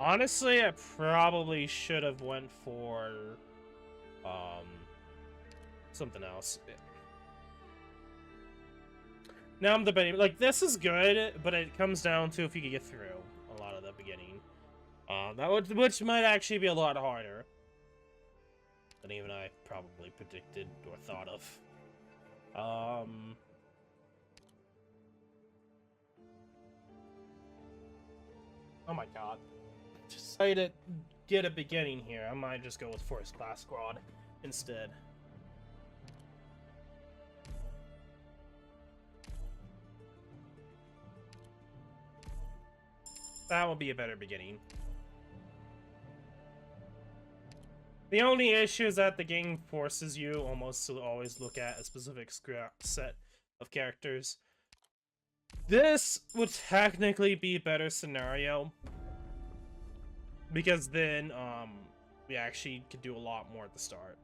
Honestly, I probably should have went for something else. Now I'm debating. Like, this is good, but it comes down to if you can get through a lot of the beginning. Which might actually be a lot harder than even I probably predicted or thought of. Oh my god. Just try to get a beginning here. I might just go with First Class Squad instead. That will be a better beginning. The only issue is that the game forces you almost to always look at a specific set of characters. This would technically be a better scenario, because then we actually could do a lot more at the start.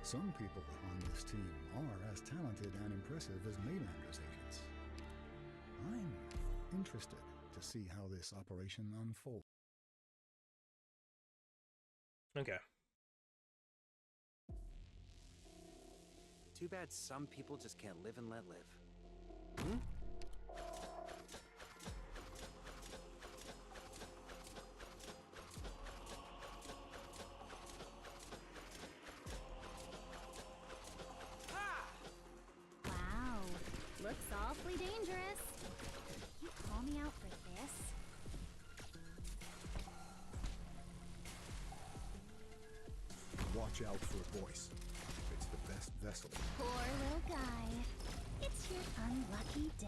Some people on this team are as talented and impressive as Maylander's agents. I'm interested to see how this operation unfolds. Okay. Too bad some people just can't live and let live. Hmm? Wow, looks awfully dangerous. You call me out for this? Watch out for voice. It's the best vessel. Poor little guy. It's your unlucky day.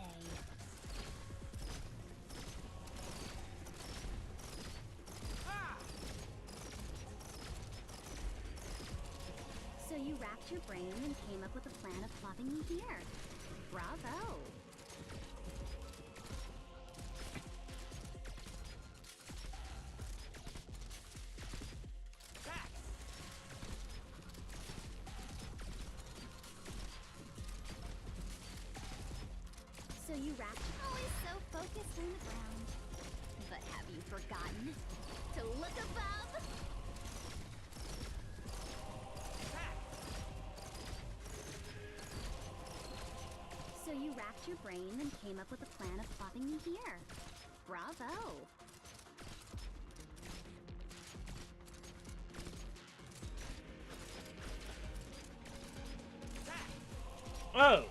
So you racked your brain and came up with a plan of plopping me here. Bravo. So you racked, always so focused on the ground. But have you forgotten to look above? So you racked your brain and came up with a plan of plopping me here. Bravo. Oh!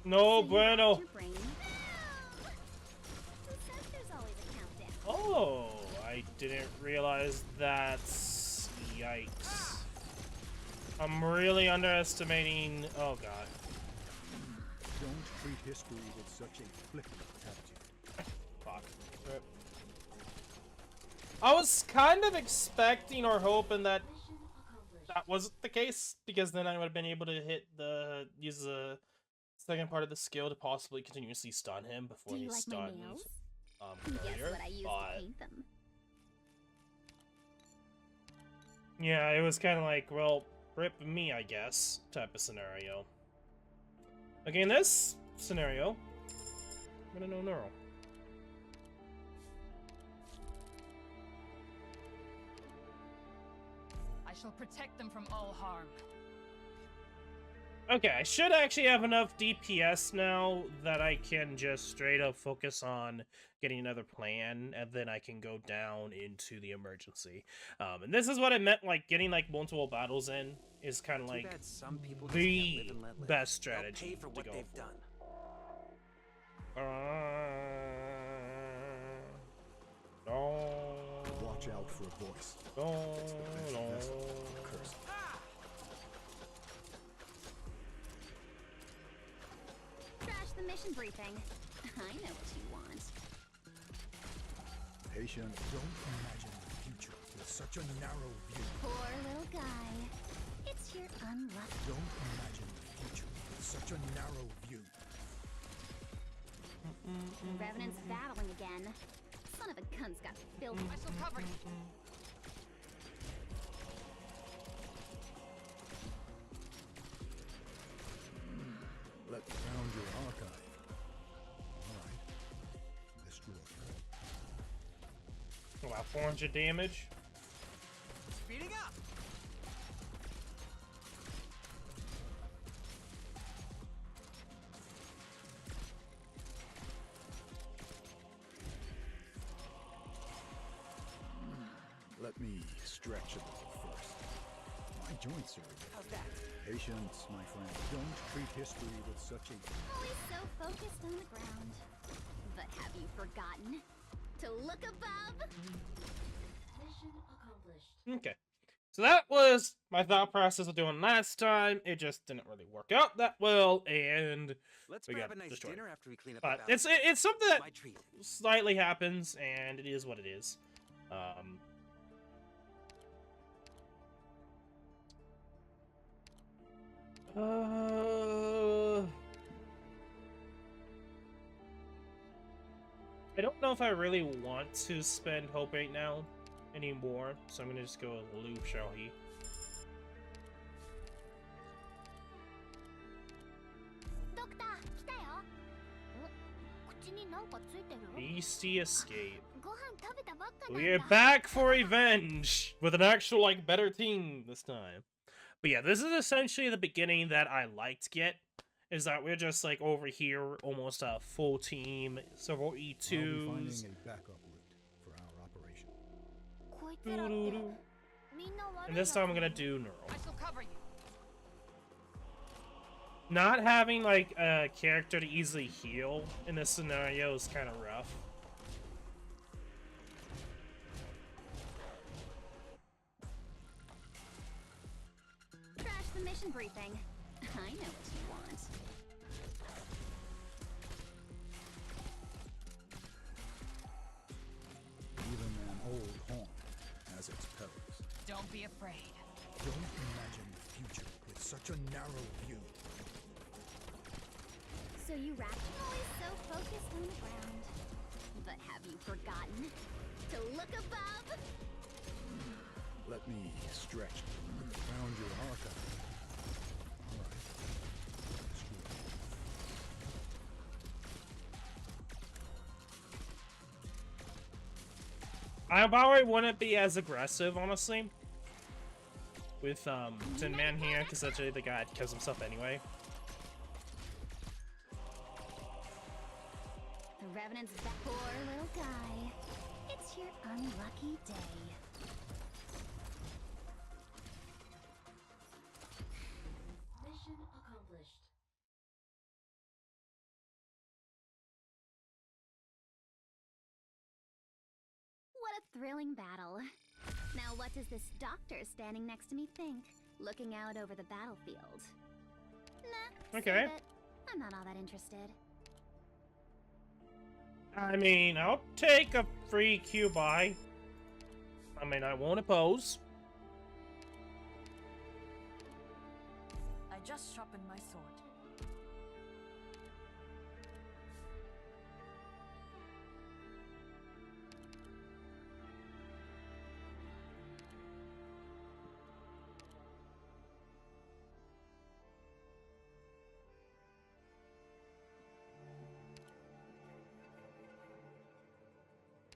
No bueno. Oh, I didn't realize that. Yikes. I'm really underestimating. Oh god. Don't treat history with such a flippant attitude. Fuck. I was kind of expecting or hoping that that wasn't the case, because then I would have been able to use the second part of the skill to possibly continuously stun him before he stunned Guess what I used to paint them. Yeah, it was kind of like, well, rip me, I guess, type of scenario. Okay, in this scenario, I'm gonna know neural. I shall protect them from all harm. Okay, I should actually have enough DPS now that I can just straight up focus on getting another plan, and then I can go down into the emergency. And this is what I meant, like, getting, like, multiple battles in is kind of like the best strategy for what to go they've for. done. Watch out for a voice. Curse. Trash the mission briefing. I know what you want. Patient, don't imagine the future with such a narrow view. Poor little guy. It's your unlucky. Don't imagine the future with such a narrow view. The Revenant's battling again. Son of a gun's got built. I shall cover you. Let's found your archive. Alright. This drew a About 400 damage. Speeding up! Let me stretch a little first. My joints are... How's that? Patience, my friend. Don't treat history with such a... Always so focused on the ground. But have you forgotten to look above? Mission accomplished. Okay. So that was my thought process of doing last time. It just didn't really work out that well, and Let's we grab got a nice destroyed. dinner after we clean up But the it's something that my treat. slightly happens, and it is what it is. I don't know if I really want to spend hope right now anymore, so I'm gonna just go with Liu Xiaohe. Doctor, 来たよ。口になんかついてる？ Beastie escape. ご飯食べたばっかなんだ。 We're back for revenge with an actual, like, better team this time. But yeah, this is essentially the beginning that I like to get. Is that we're just, like, over here, almost a full team, several I'll be E2s. finding a backup route for our operation. こいつらってみんな悪い And this time I'm gonna do neural. I shall cover you. Not having, like, a character to easily heal in this scenario is kind of rough. Trash the mission briefing. I know what you want. Even an old horn has its perils. Don't be afraid. Don't imagine the future with such a narrow view. So you always so focused on the ground. But have you forgotten to look above? Let me stretch. Found your archive. Alright. Screw it. I probably wouldn't be as aggressive, honestly, with Tin Man here, because that's really the guy that kills himself anyway. The Revenant's back. Poor little guy. It's your unlucky day. Mission accomplished. What a thrilling battle. Now what does this doctor standing next to me think? Looking out over the battlefield. Nah, Okay. save it. I'm not all that interested. I mean, I'll take a free Q buy. I mean, I won't oppose. I just sharpened my sword.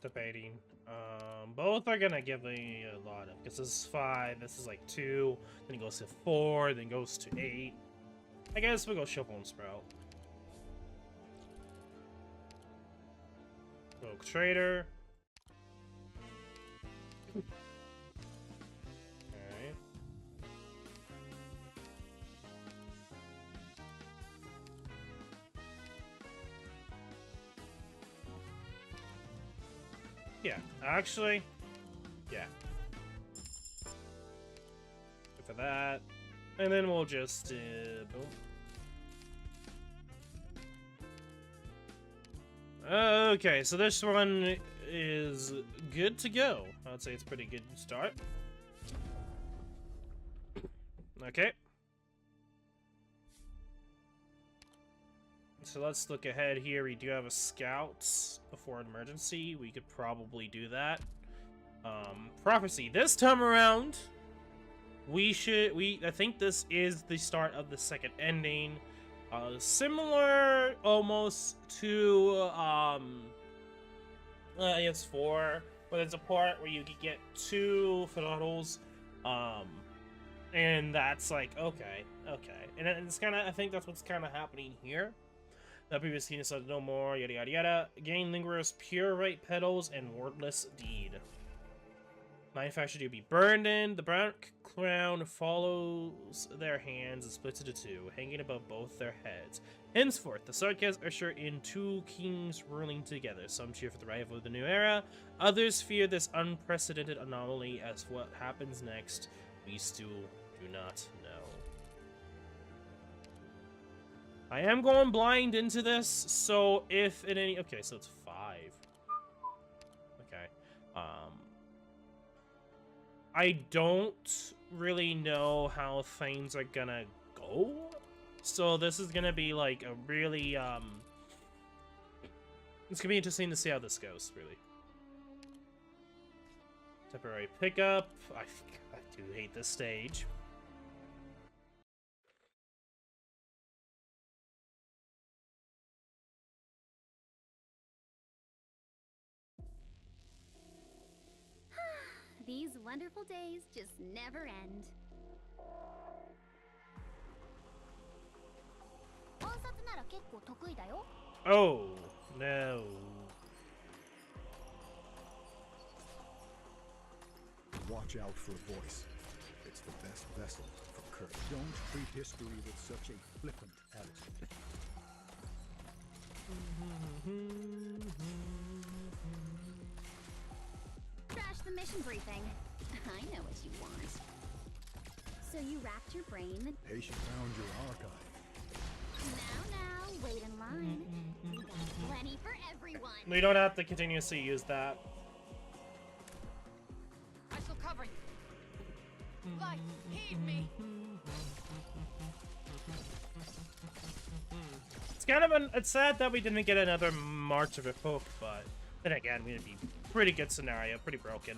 Debating. Both are gonna give me a lot of, because this is 5, this is like 2, then it goes to 4, then goes to 8. I guess we'll go Shovel and Sprout. Rogue Trader. Alright. Yeah, actually, yeah. Good for that. And then we'll just, boom. Okay, so this one is good to go. I'd say it's a pretty good start. Okay. so let's look ahead here. We do have a scout before an emergency. We could probably do that. Prophecy. This time around, I think this is the start of the second ending. Similar almost to, it's 4, but there's a part where you can get 2 funerals, and that's like, okay. And it's kind of, I think that's what's kind of happening here. The previous scene said no more, yada yada yada. Gain Lingerer's pure right petals and wordless deed. Manufactured to be burned in. The brown crown follows their hands and splits into 2, hanging above both their heads. Henceforth, the Sarkas usher in 2 kings ruling together. Some cheer for the arrival of the new era. Others fear this unprecedented anomaly as what happens next, we still do not know. I am going blind into this, so if in any... Okay, so it's 5. Okay. I don't really know how things are gonna go, so this is gonna be like a really, it's gonna be interesting to see how this goes, really. Temporary pickup. I do hate this stage. These wonderful days just never end. Oh, no. Watch out for a voice. It's the best vessel for courage. Don't treat history with such a flippant attitude. Trash the mission briefing. I know what you want. So you racked your brain the... Patient found your archive. Now, wait in line. We got plenty for everyone. We don't have to continuously use that. I shall cover you. Light, heed me. It's kind of it's sad that we didn't get another March of Hope, but then again, we'd be pretty good scenario, pretty broken.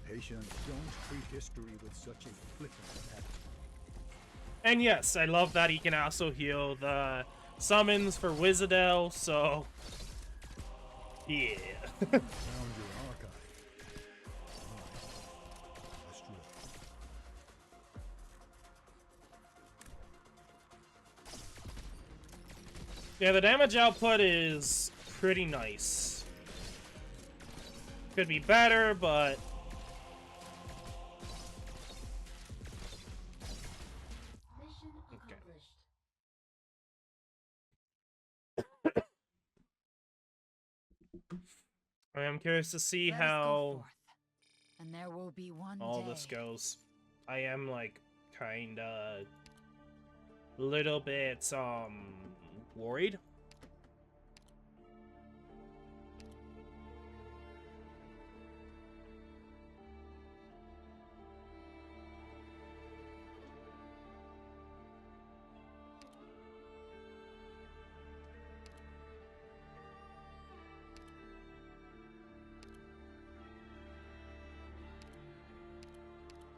Patient, don't treat history with such a flippant attitude. And yes, I love that he can also heal the summons for Wizardel, so yeah. Found your archive. That's true. Yeah, the damage output is pretty nice. Could be better, but Mission accomplished. I am curious to see Let us go how forth, and there will be one all day. this goes. I am like kinda little bit worried.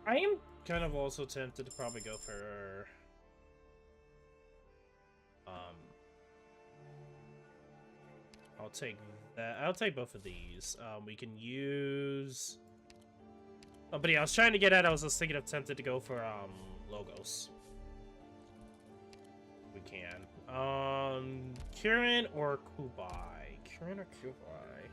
I am kind of also tempted to probably go for I'll take that. I'll take both of these. We can use but yeah, I was trying to get at, I was just thinking of tempted to go for logos. We can. Kirin or Kubai? Kirin or Kubai?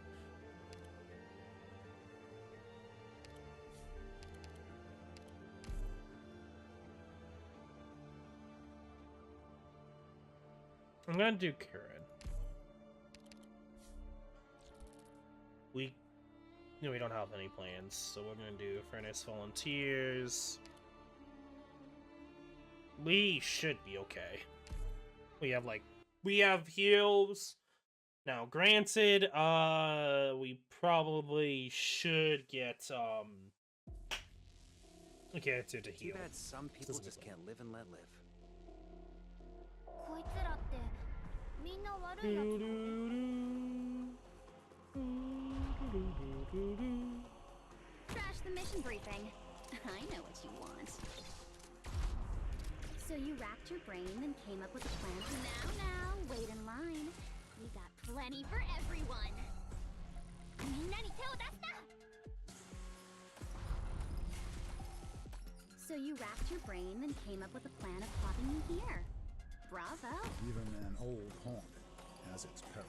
I'm gonna do Kirin. We don't have any plans, so we're gonna do Furnace Volunteers. We should be okay. We have heals. Now, granted, we probably should get a character to Too heal. bad some people just can't live and let live. こいつらってみんな悪いやつなの？ Trash the mission briefing. I know what you want. So you racked your brain and came up with a plan. Now, wait in line. We got plenty for everyone. みんなに手を出すな! So you racked your brain and came up with a plan of popping you here. Bravo. Even an old haunt has its perils.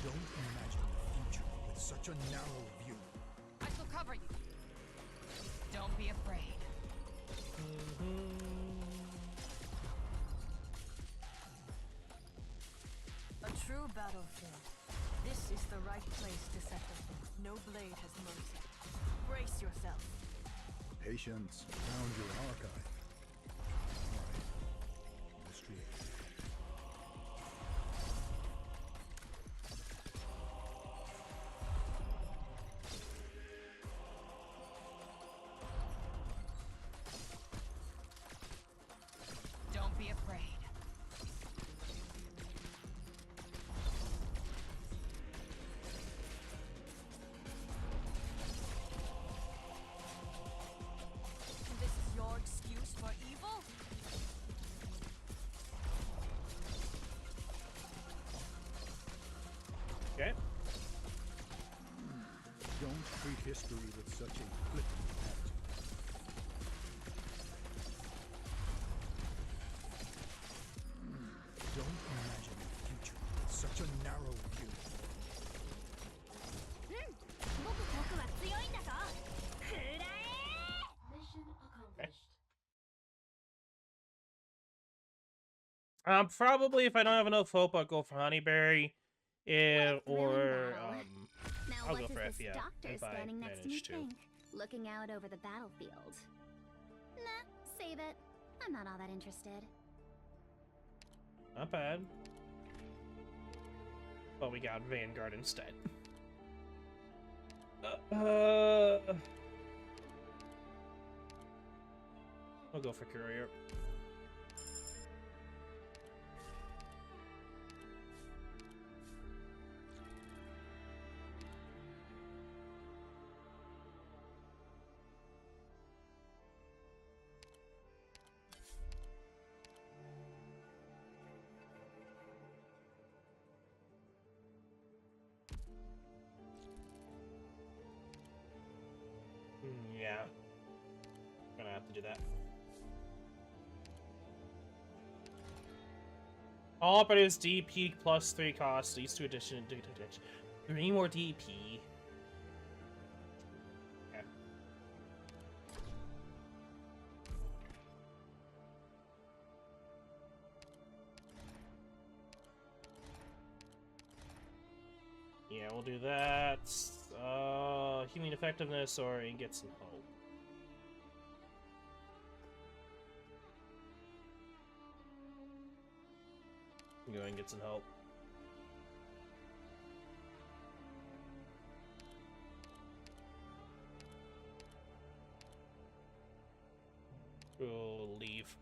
Don't imagine the future with such a narrow view. I shall cover you. Don't be afraid. A true battlefield. This is the right place to settle things. No blade has mercy. Brace yourself. Patience found your archive. Alright. Destroy it. Don't be afraid. This is your excuse for evil? Okay. Don't treat history with such a flippant attitude. Don't imagine the future with such a narrow view. 僕は強いんだぞ。くらえ! Mission accomplished. Probably if I don't have enough hope, I'll go for Honeyberry, What a thrilling or battle. Now I'll what go does for this FEA doctor if I standing next to me manage to. think? Looking out over the battlefield. Nah, save it. I'm not all that interested. Not bad. But we got Vanguard instead. I'll go for Courier. Yeah. Gonna have to do that. All but is DP plus 3 cost. These two addition. 3 more DP. Okay. Yeah, we'll do that. Healing effectiveness or get some hope. Go ahead and get some help. We'll leave.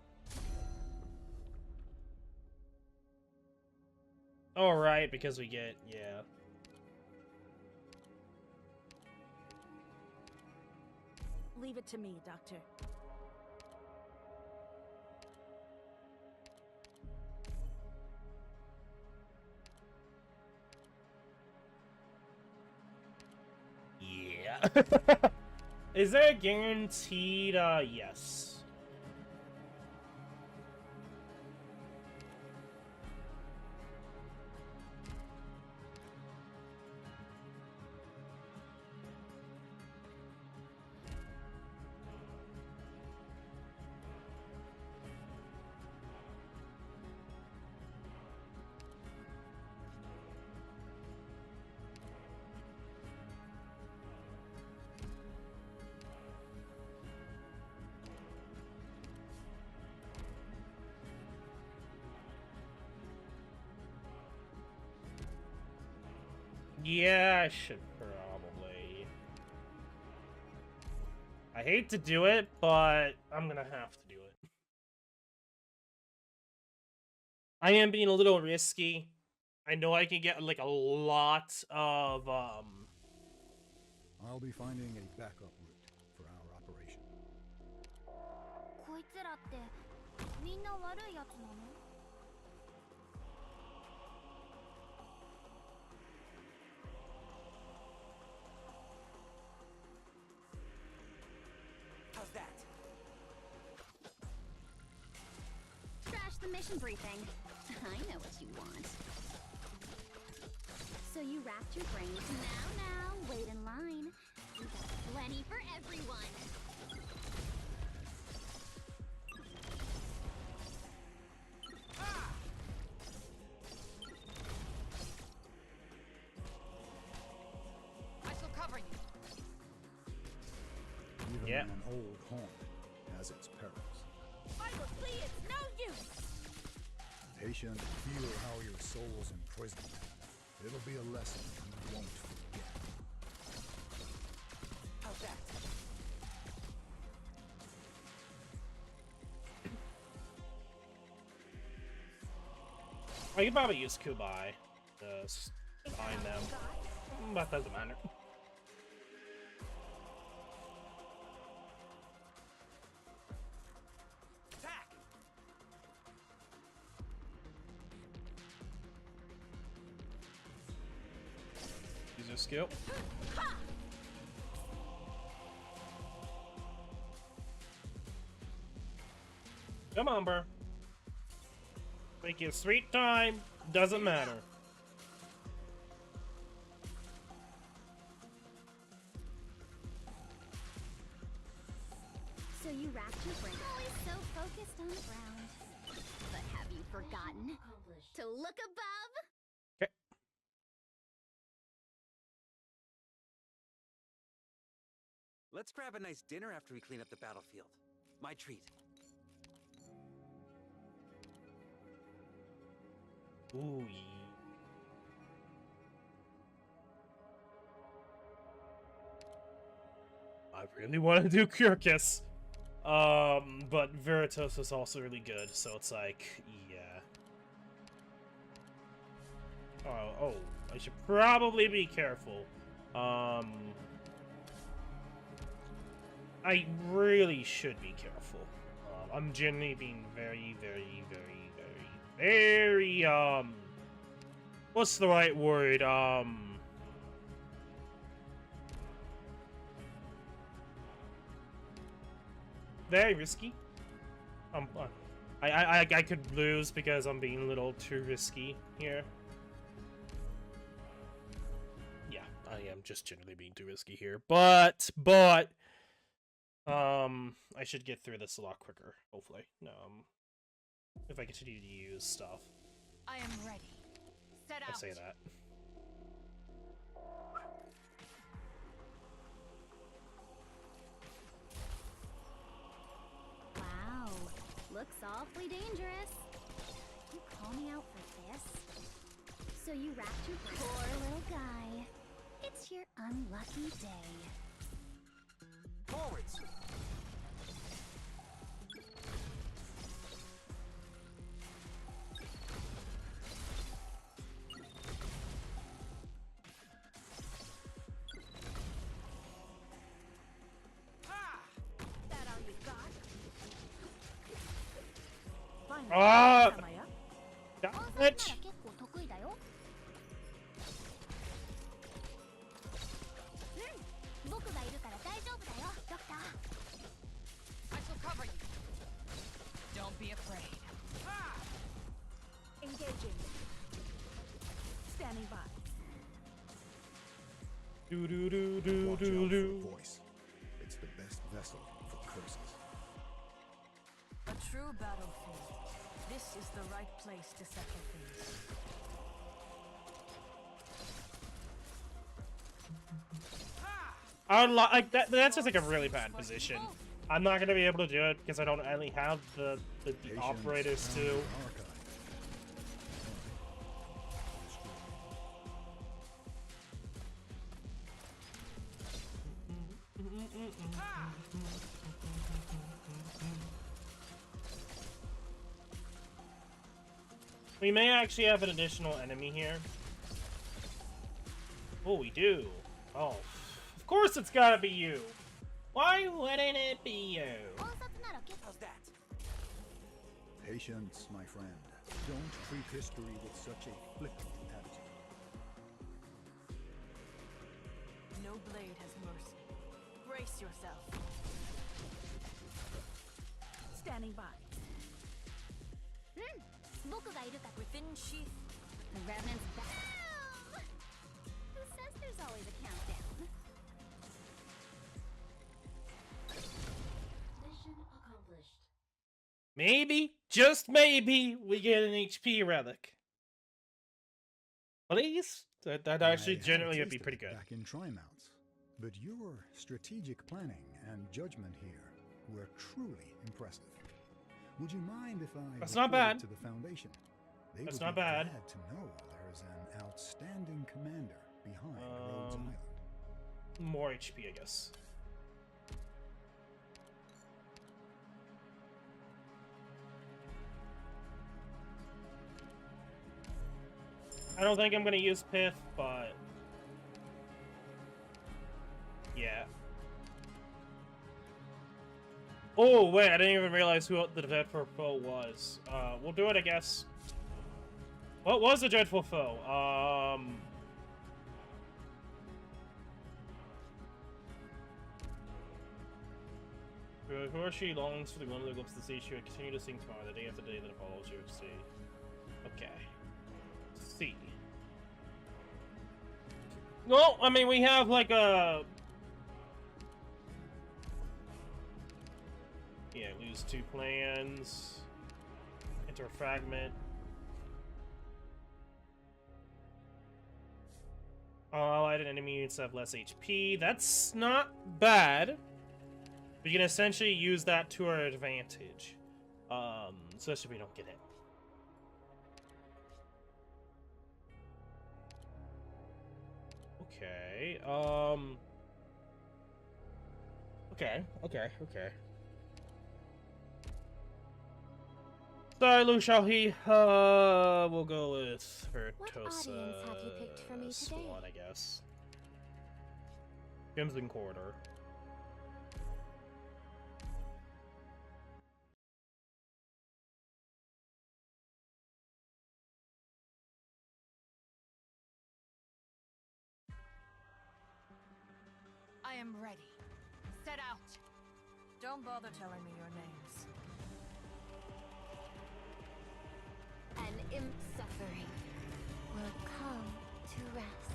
Alright, because we get, yeah. Leave it to me, Doctor. Yeah. Is there a guaranteed, yes. Yeah, I should probably. I hate to do it, but I'm gonna have to do it. I am being a little risky. I know I can get like a lot of I'll be finding a backup route for our operation. こいつらってみんな悪いやつなの？ How's that? Trash the mission briefing. I know what you want. So you racked your brains. Now, wait in line. We got plenty for everyone. I shall cover you. Even Yeah. an old haunt has its perils. I will flee, it's no use! Patient, feel how your soul's imprisoned. It'll be a lesson you won't forget. How's that? I could probably use Kubai to find them, but doesn't matter. Attack! Use your skill. Come on, bro. Make it sweet time. Doesn't matter. So you racked your brain. Always so focused on the ground. But have you forgotten to look above? Okay. Let's grab a nice dinner after we clean up the battlefield. My treat. Ooh. I really want to do Kyrkis. But Veritas is also really good, so it's like, yeah. Oh, I should probably be careful. I really should be careful. I'm generally being very, what's the right word? Very risky. I could lose because I'm being a little too risky here. Yeah, I am just generally being too risky here. But I should get through this a lot quicker, hopefully. If I continue to use stuff. I am ready. Set I out. say that. Wow, looks awfully dangerous. You call me out for this? So you wrapped your brain. Poor little guy. It's your unlucky day. Forwards! That all you got? Finally, Ah! am I up? Damn あ、それなら it! 結構得意だよ。うん、僕がいるから大丈夫だよ、ドクター。I shall cover you. Don't be afraid. Engaging. Standing by. Do do do do Watch do out do. for voice. It's the best vessel for curses. A true battlefield. This is the right place to settle things. I would like that. That's just like a really bad position. I'm not gonna be able to do it because I don't only have the Patience operators found too. in Archive. We may actually have an additional enemy here. Oh, we do. Oh, of course it's gotta be you. Why wouldn't it be you? How's that? Patience, my friend. Don't treat history with such a flippant attitude. No blade has mercy. Brace yourself. Standing by. Within sheath. The Revenant's back. Who says there's always a countdown? Mission accomplished. Maybe, just maybe, we get an HP relic. Please? That actually I had generally a would be taste of pretty it good. back in Trimounts, but your strategic planning and judgment here were truly impressive. Would you mind if I That's not reported bad. to the Foundation? They That's would not be bad. glad to know there's an outstanding commander behind Rhodes Island. More HP, I guess. I don't think I'm gonna use Pith, but yeah. Oh wait, I didn't even realize who the dreadful foe was. We'll do it, I guess. What was the dreadful foe? Who or she longs for the glimmer that glimpses the sea, she would continue to sing tomorrow, the day after day that follows, you would see. Okay. See. No, I mean, we have like a... Yeah, lose 2 plans. Enter a fragment. All allied and enemy units have less HP. That's not bad. We can essentially use that to our advantage. Especially if we don't get hit. Okay, okay. Sorry, Lu Xiaohe. We'll go with What Vertosa audience have you picked for me today? Swan, I guess. Crimson Quarter. I am ready. Set out. Don't bother telling me your names. An imp suffering will come to rest.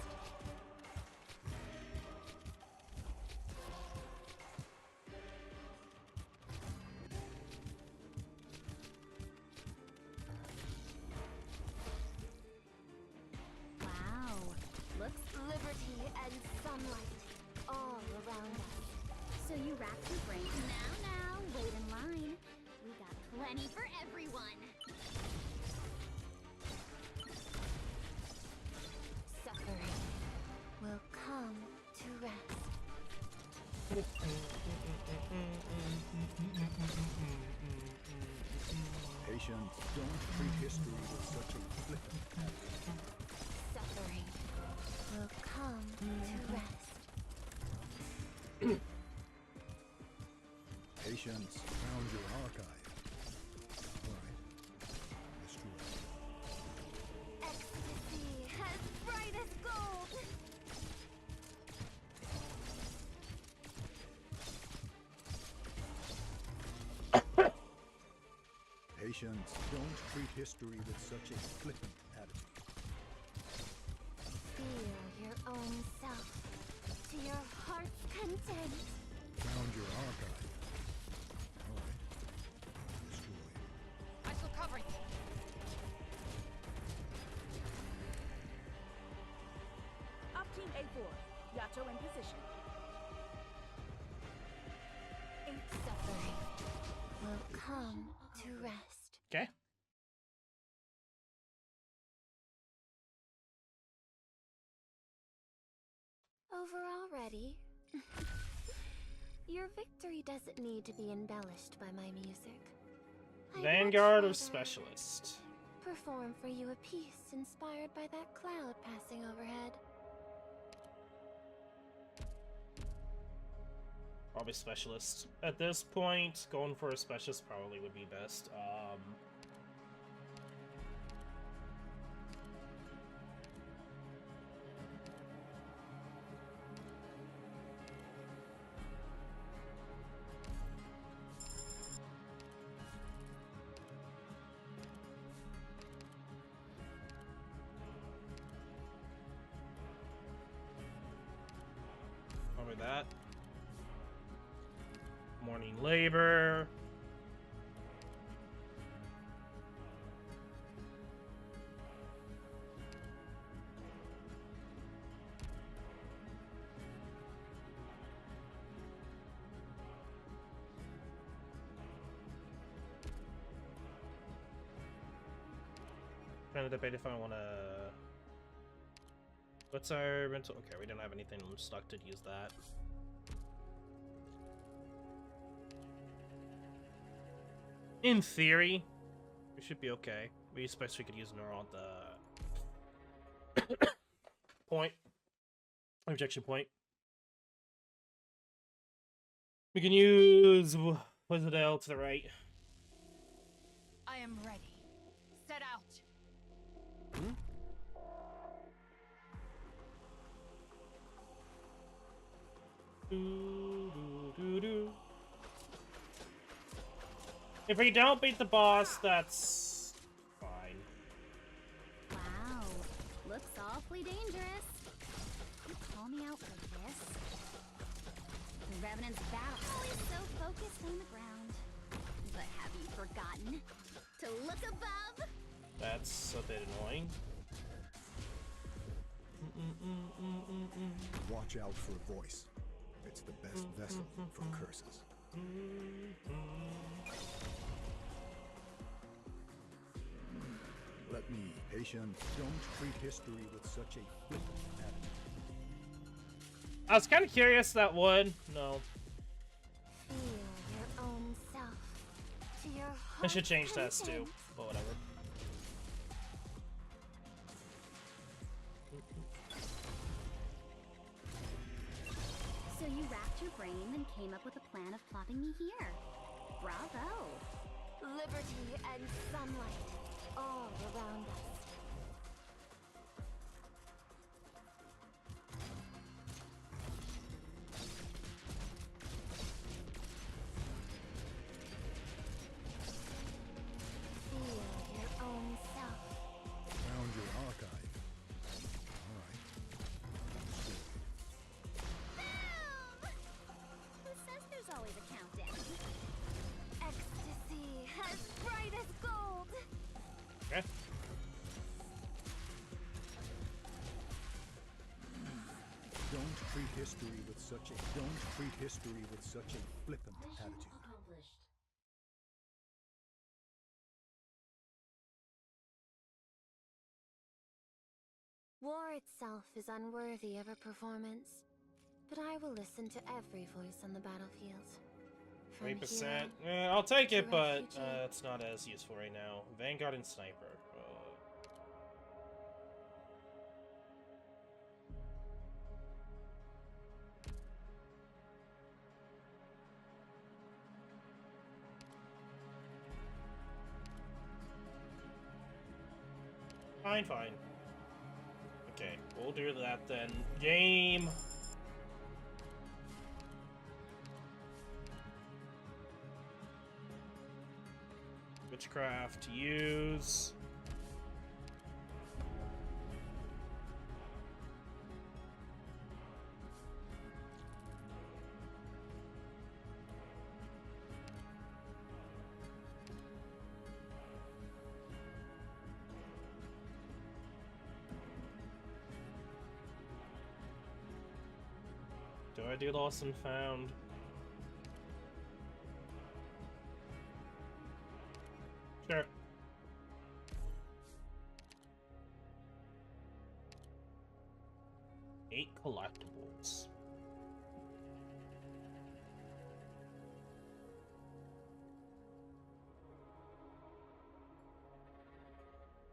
Wow, looks liberty and sunlight all around us. So you racked your brain. Now, wait in line. We got plenty for everyone. Suffering will come to rest. Patience, don't treat history with such a flippant attitude. Suffering will come to rest. Patience found your archive. Alright. Destroy it. Ecstasy as bright as gold. Patience, don't treat history with such a flippant attitude. Feel your own self to your heart's content. Found your archive. Alright. Destroy it. I shall cover you. Up Team A4. Yato in position. Suffering will come to rest. Okay. Over already? Your victory doesn't need to be embellished by my music. I'd much Vanguard or rather Specialist? perform for you a piece inspired by that cloud passing overhead. Probably specialist. At this point, going for a specialist probably would be best. Probably that. Morning labor. Trying to debate if I want to. What's our rental? Okay, we don't have anything stuck to use that. In theory, we should be okay. We especially could use neural at the point, rejection point. We can use what's it L to the right. I am ready. Set out. If we don't beat the boss, that's fine. Wow, looks awfully dangerous. You call me out for this? The Revenant's battle always so focused on the ground. But have you forgotten to look above? That's a bit annoying. Watch out for a voice. It's the best vessel for curses. Let me, patient. Don't treat history with such a flippant attitude. I was kind of curious that would. No. Feel your own self. To your I should change that heart's too, content. but whatever. So you racked your brain and came up with a plan of plopping me here. Bravo! Liberty and sunlight all around us. Feel your own self. Found your archive. All right. Boom! Who says there's always a countdown? Ecstasy as bright as gold. Okay. Don't treat history with such a flippant attitude. War itself is unworthy of a performance, but I will listen to every voice on the battlefield. From 3%. hero I'll take to it, but refugee. it's not as useful right now. Vanguard and Sniper. Fine, fine. Okay, we'll do that then. Game. Witchcraft use. Do I do lost and found? Sure. Eight collectibles.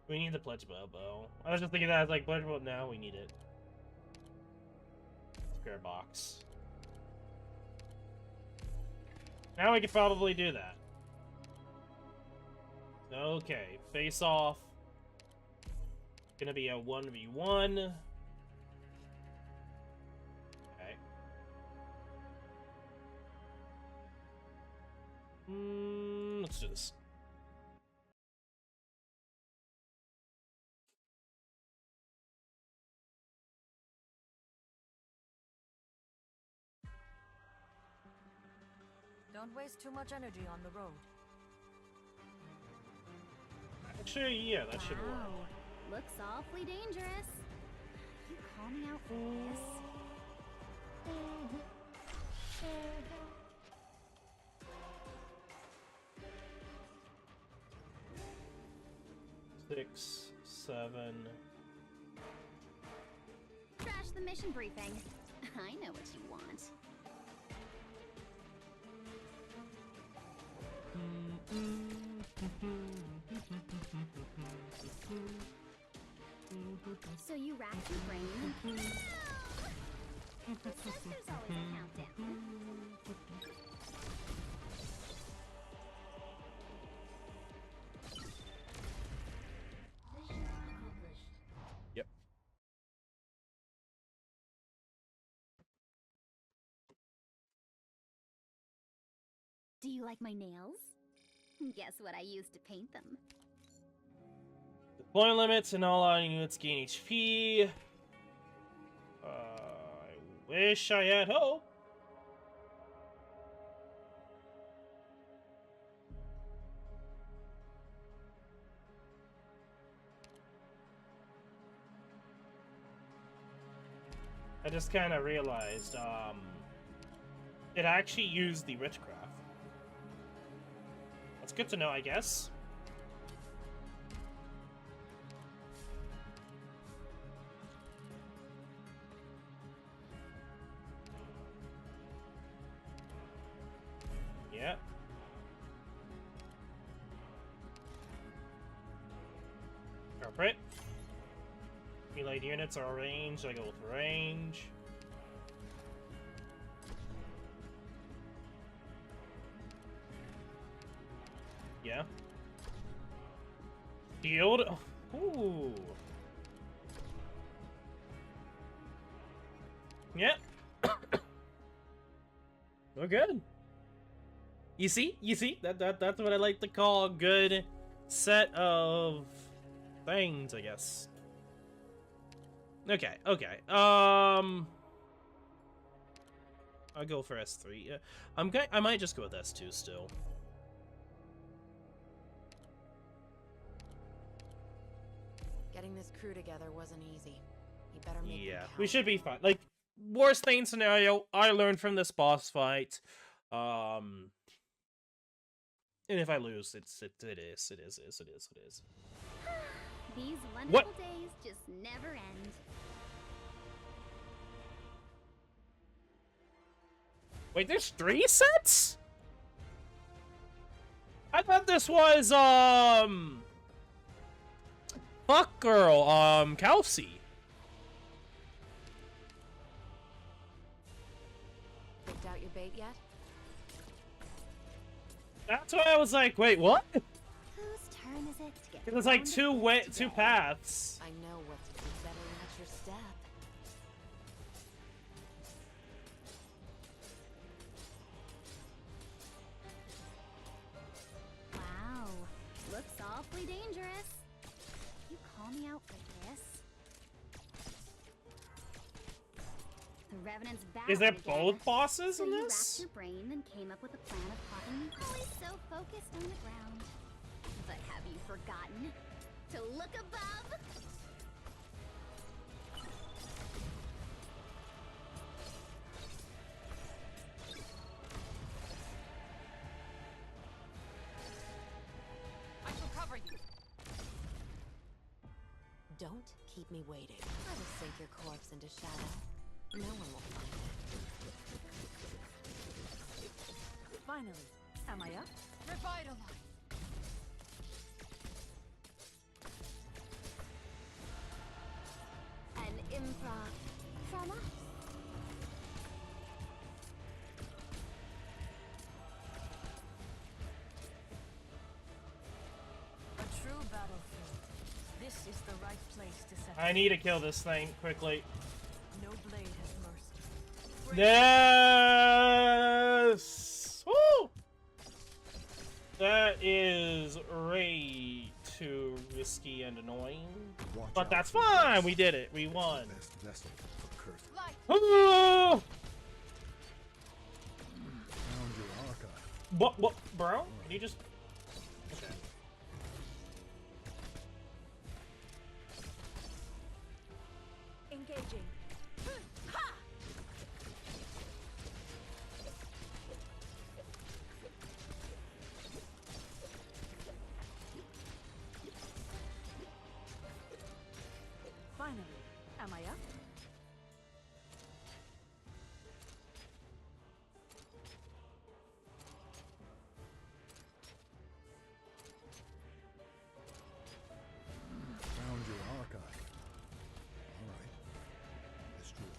We need the pledge bow. I was just thinking that as like pledge bow. Now we need it. Spare box. Now we could probably do that. Okay, face off. Gonna be a 1v1. Okay. Let's do this. Don't waste too much energy on the road. Actually, yeah, that should work. Wow, looks awfully dangerous. You call me out for this? 6, 7. Trash the mission briefing. I know what you want. So you racked your brain. No! There's always a countdown. Yep. Do you like my nails? Guess what I used to paint them. Deployment limits and all our units gain HP. I wish I had hope. I just kind of realized, it actually used the witchcraft. That's good to know, I guess. Yeah. Corporate. Melee units are range, so I go with range. Yeah. Shield. Ooh. Yeah. We're good. You see? That's what I like to call a good set of things, I guess. Okay. I'll go for S3. Yeah. I might just go with S2 still. Getting this crew together wasn't easy. You better make Yeah, them we count. should be fine. Like, worst thing scenario, I learned from this boss fight. And if I lose, it is. These wonderful What? days just never end. Wait, there's 3 sets? I thought this was, fuck girl, Kelsey. Picked out your bait yet? That's why I was like, wait, what? Whose turn is it to get It was like thrown two today? paths. I know what to do. Better watch your step. Wow, looks awfully dangerous. You call me out for this? The Revenant's back. Is there both bosses So in you this? racked your brain and came up with a plan of popping me. Always so focused on the ground. But have you forgotten to look above? I shall cover you. Don't keep me waiting. Try to sink your corpse into shadow. No one will find it. Finally. Am I up? Revitalize. is the right place to set. I need to kill this thing quickly. No blade has mercy. Yes! Woo! That is way too risky and annoying. Watch But out that's for fine! this. We did it. We won. Best vessel for cursed. Light. Oh! Found your archive. What, bro? Can you just... Okay. Engaging. Finally, am I up? Found your archive. Alright. Destroy.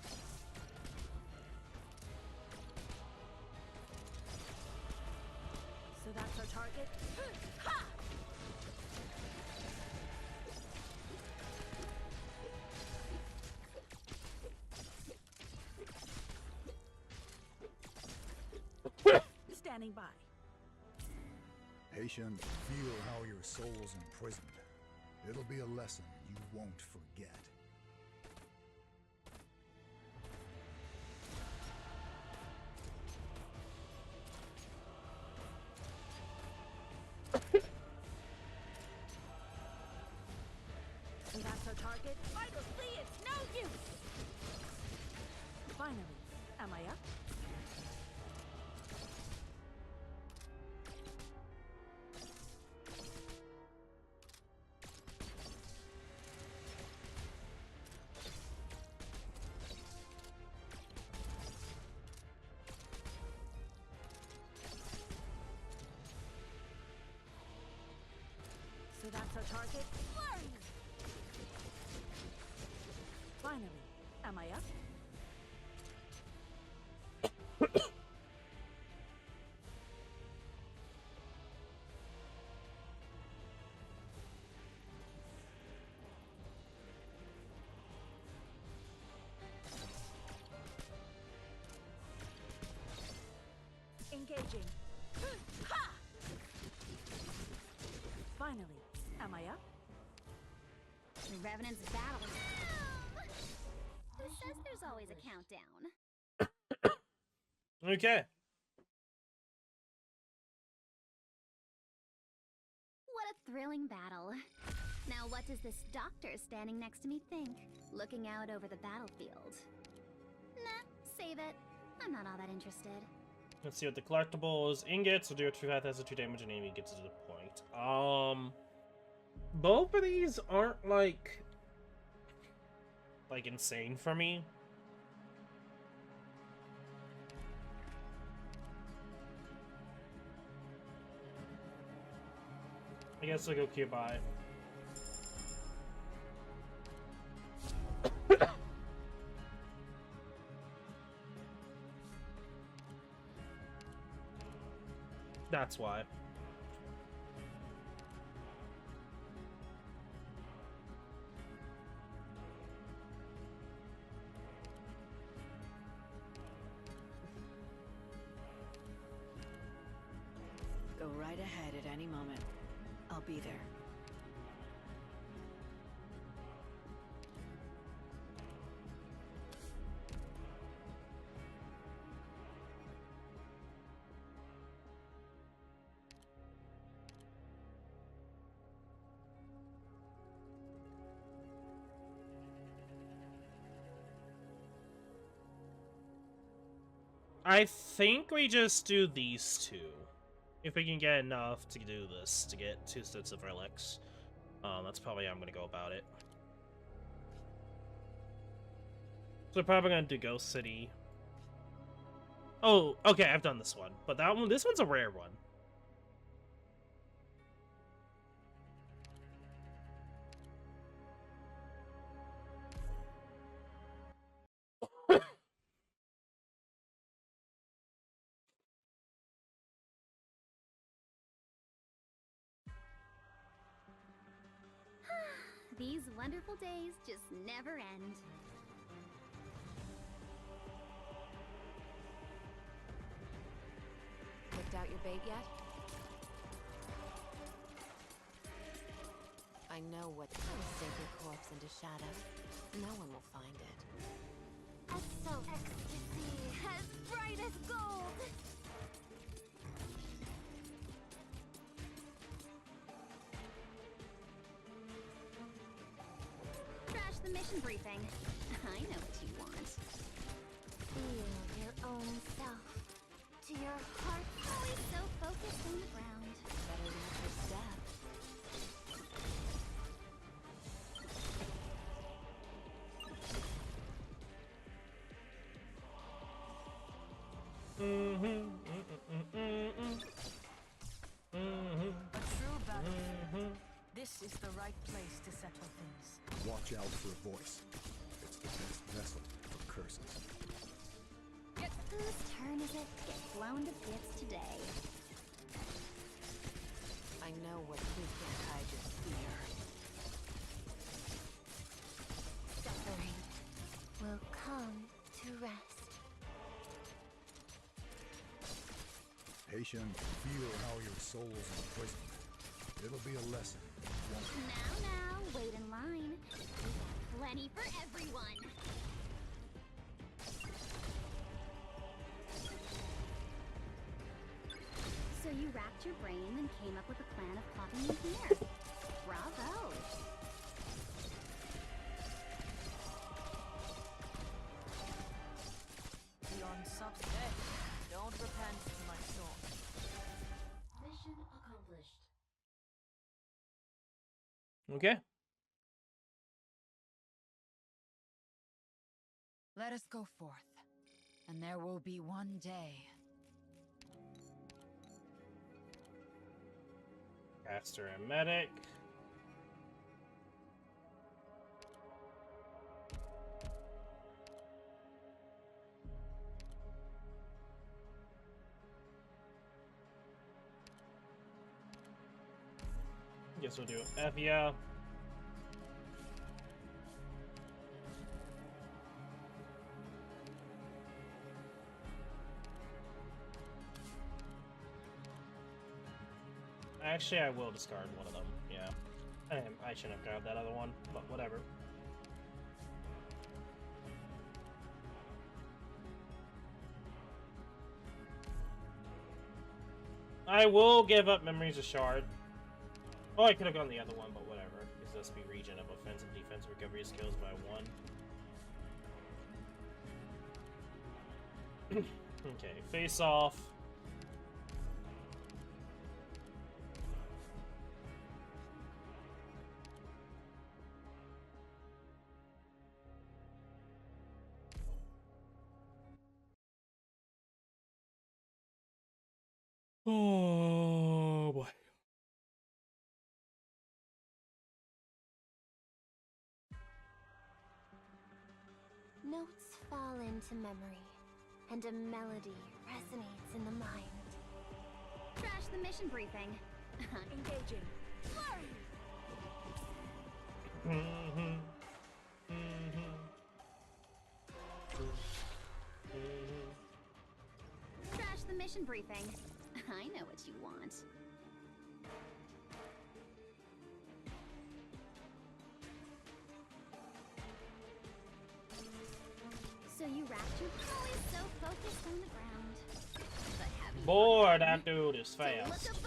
So that's our target. Standing by. Patient, feel how your soul's imprisoned. It'll be a lesson you won't forget. So that's our target. Vital see it's no use. Finally, am I up? So that's our target. Flurry! Finally, am I up? Engaging. Finally, am I up? The Revenant's battle. Who says there's always a countdown? Okay. What a thrilling battle. Now what does this doctor standing next to me think? Looking out over the battlefield. Nah, save it. I'm not all that interested. Let's see what the collectibles. Ingots will do 5,002 damage and enemy gets to the point. Both of these aren't like insane for me. I guess I'll go Kyubai. That's why. Go right ahead at any moment. I'll be there. I think we just do these two. If we can get enough to do this, to get 2 sets of relics. That's probably how I'm gonna go about it. So we're probably gonna do Ghost City. Oh, okay, I've done this one. But this one's a rare one. These wonderful days just never end. Picked out your bait yet? I know what to sink your corpse into shadow. No one will find it. So ecstasy, as bright as gold. Trash the mission briefing. I know what you want. Feel your own self. To your heart. Always so focused on the ground. Better leave your step. A true battlefield. This is the right place to settle things. Watch out for a voice. It's the best vessel for curses. Whose turn is it to get blown to bits today? I know what you can hide your fear. Suffering will come to rest. Patient, feel how your soul's imprisoned. It'll be a lesson, won't it? Now, wait in line. We got plenty for everyone. So you racked your brain and came up with a plan of plopping me here. Bravo. Beyond substance, don't repent to my soul. Mission accomplished. Okay. Let us go forth, and there will be one day. Caster and medic. Guess we'll do Evia. Actually, I will discard one of them. Yeah, I shouldn't have grabbed that other one, but whatever. I will give up Memories of Shard. Oh, I could have gone the other one, but whatever. Because this be region of offensive defense recovery skills by 1. Okay, face off. Oh boy. Notes fall into memory, and a melody resonates in the mind. Trash the mission briefing. Engaging. Flurry! Trash the mission briefing. I know what you want. So you wrapped your always so focused on the ground. But have you Boy, that dude is to look fast. above?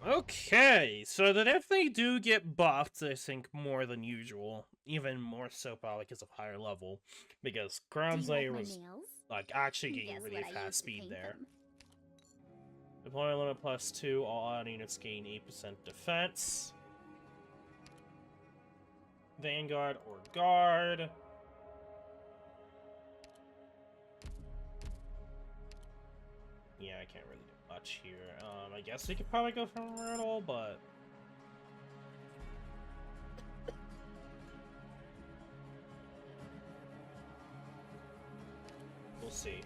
Okay, so they definitely do get buffed, I think, more than usual. Even more so probably because of higher level. Because Crown's Do you like Lair my was nails? like actually getting Guess really what I fast used to speed paint there. them. Deployment limit +2, all odd units gain 8% defense. Vanguard or Guard. Yeah, I can't really do much here. I guess we could probably go for Myrtle, but... we'll see.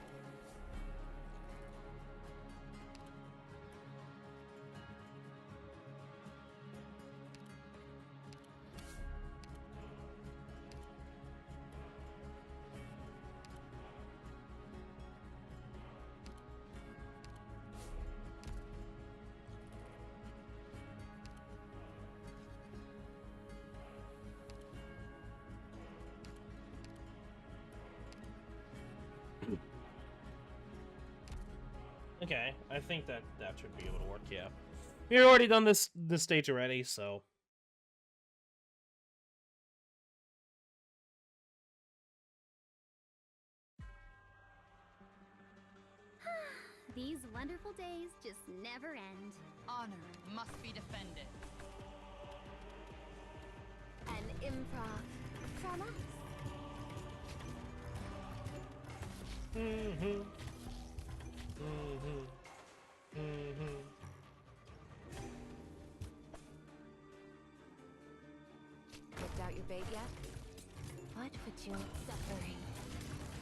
Okay, I think that should be able to work. Yeah, we've already done this stage already, so. These wonderful days just never end. Honor must be defended. An improv from us. Picked out your bait yet? What would you suffering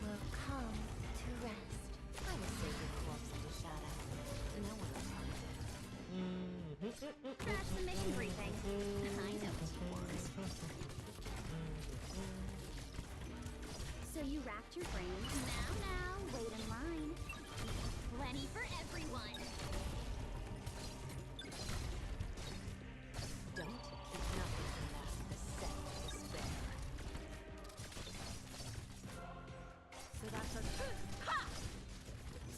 will come to rest? I will save your corpse into shadow. No one will find it. Crash the mission briefing. I know what you want. So you racked your brains. Now, wait in line. Plenty for everyone. Don't keep nothing from that set despair. So that's a... Ha!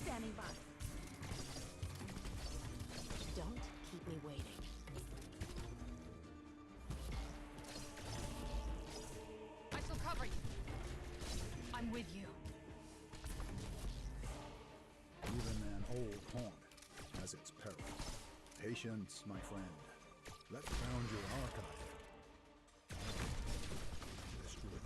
Standing by. Don't keep me waiting. I shall cover you. I'm with you. Even an old haunt has its perils. Patience, my friend. Let's found your archive. Destroy it.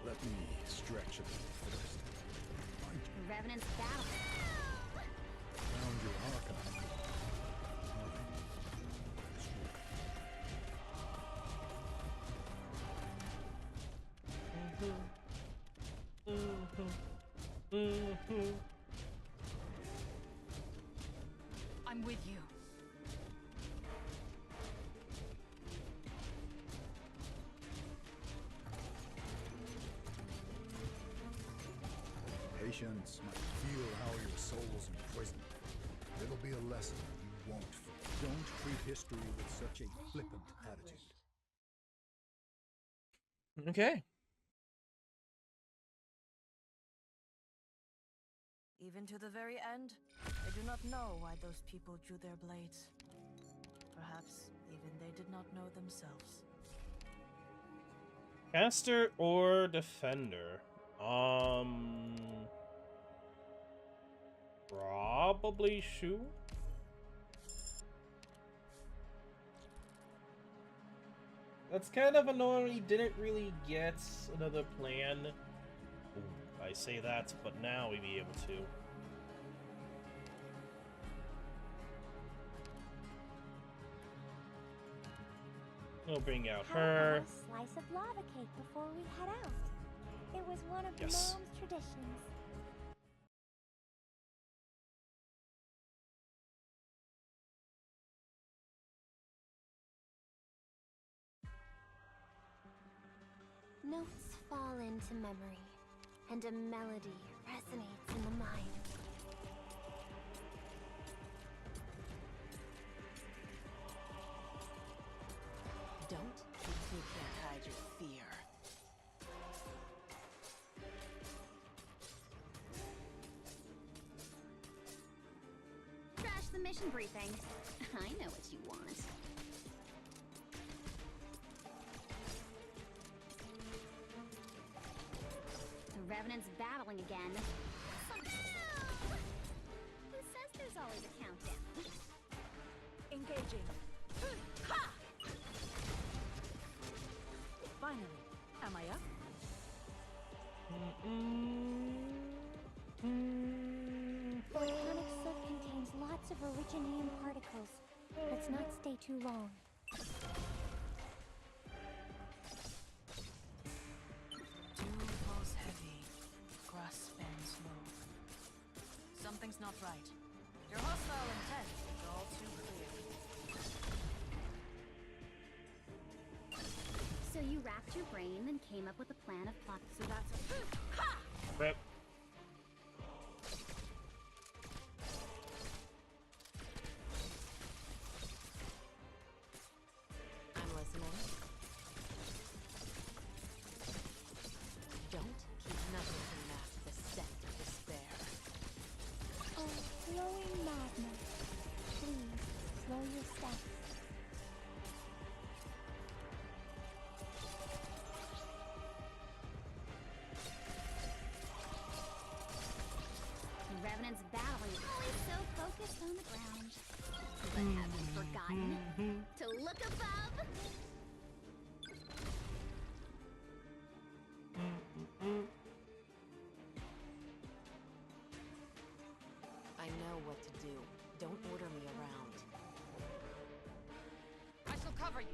Let me stretch a bit first. The Revenant's battle. Found your archive. I'm with you. Patience might feel how your soul's imprisoned. It'll be a lesson you won't forget. Don't treat history with such a flippant attitude. Okay. Even to the very end, I do not know why those people drew their blades. Perhaps even they did not know themselves. Caster or defender? Probably Shu. That's kind of annoying. He didn't really get another plan. Ooh, I say that, but now we'd be able to. We'll bring out her. A slice of lava cake before we head out. It was one of Yes. Mom's traditions. Notes fall into memory, and a melody resonates in the mind. Don't think you can't hide your fear. Crash the mission briefing. I know what you want. The Revenant's battling again. Who says there's always a countdown? Engaging. Ha! Finally. Am I up? Volcanic soot contains lots of original oxygenated particles. Let's not stay too long. Dew falls heavy, grass bends low. Something's not right. Your hostile intent is all too clear. So you racked your brain and came up with a plan of plot. So that's a... Rip. I'm listening. Don't keep nothing to mask the scent of despair. Oh, flowing madness. Please, slow your steps. The Revenant's battling, always so focused on the ground. But have you forgotten to look above? I know what to do. Don't order me around. I shall cover you.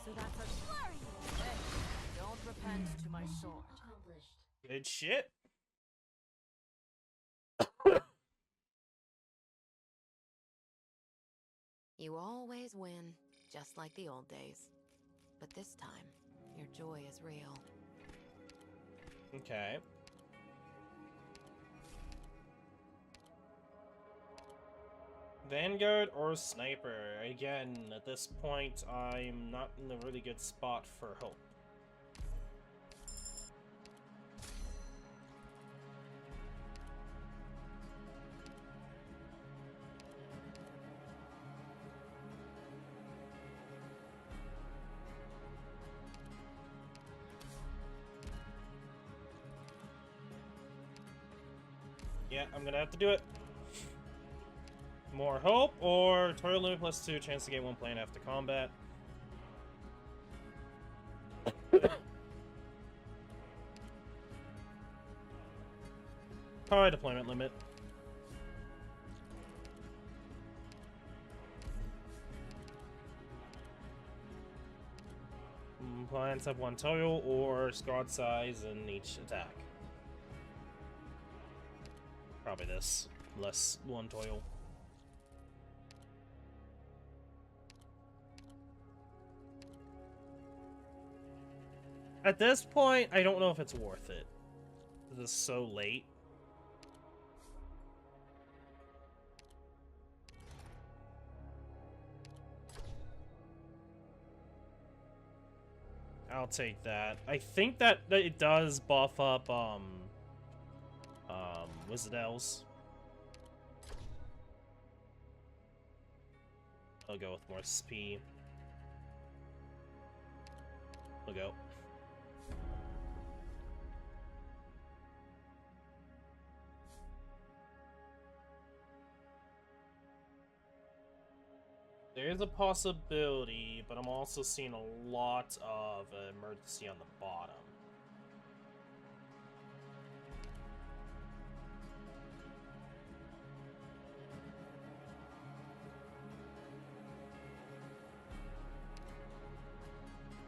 So that's a flurry. Hey, don't repent to my sword. Good shit. You always win, just like the old days. But this time, your joy is real. Okay. Vanguard or Sniper? Again, at this point, I'm not in a really good spot for hope. Yeah, I'm gonna have to do it. More hope or Toil Limit +2, chance to gain 1 plane after combat. Probably deployment limit. Plans have 1 toil or squad size in each attack. Probably this. Less 1 toil. At this point, I don't know if it's worth it. This is so late. I'll take that. I think that it does buff up, Wizard Elves. I'll go with more SP. We'll go. There is a possibility, but I'm also seeing a lot of emergency on the bottom.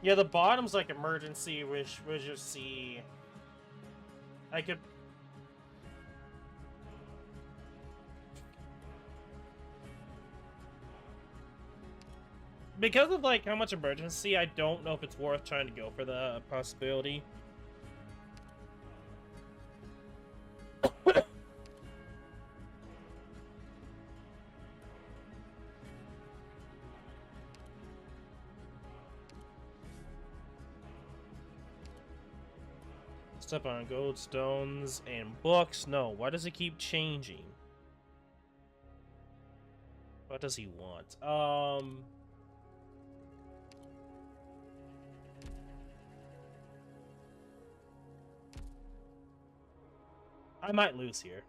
Yeah, the bottom's like emergency, which we just see. I could. Because of like how much emergency, I don't know if it's worth trying to go for the possibility. Step on goldstones and books. No, why does it keep changing? What does he want? I might lose here.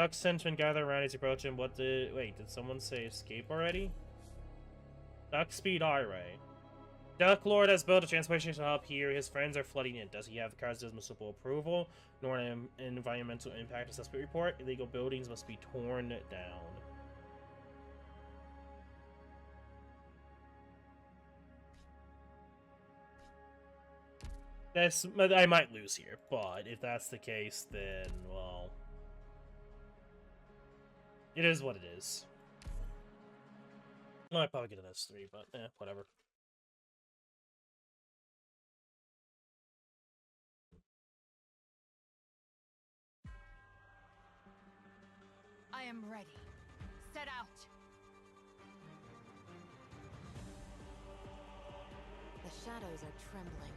Duck's henchmen gather around as you approach him. Wait, did someone say escape already? Duck speed R-Ray. Duck Lord has built a transportation hub here. His friends are flooding in. Does he have the car's municipal approval? Nor an environmental impact assessment report? Illegal buildings must be torn down. I might lose here, but if that's the case, then, well... It is what it is. I might probably get an S3, but whatever. I am ready. Set out! The shadows are trembling.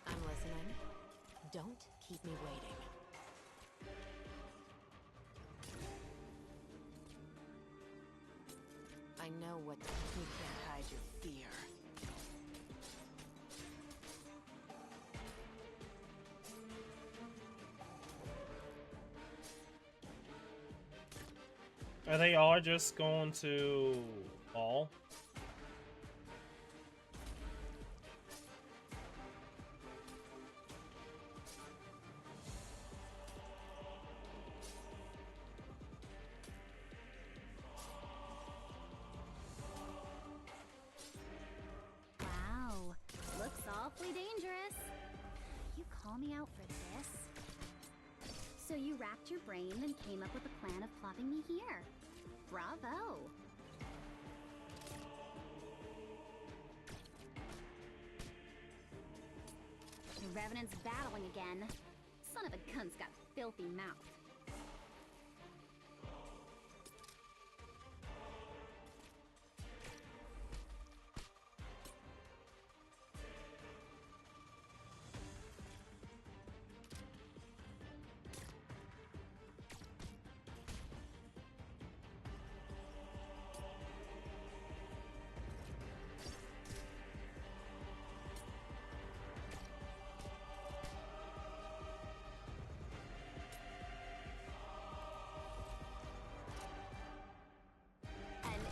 I'm listening. Don't keep me waiting. I know what you can't hide your fear. Are they all just going to fall? Wow, looks awfully dangerous. You call me out for this? So you racked your brain and came up with a plan of plopping me here. Bravo! The Revenant's battling again. Son of a gun's got filthy mouth.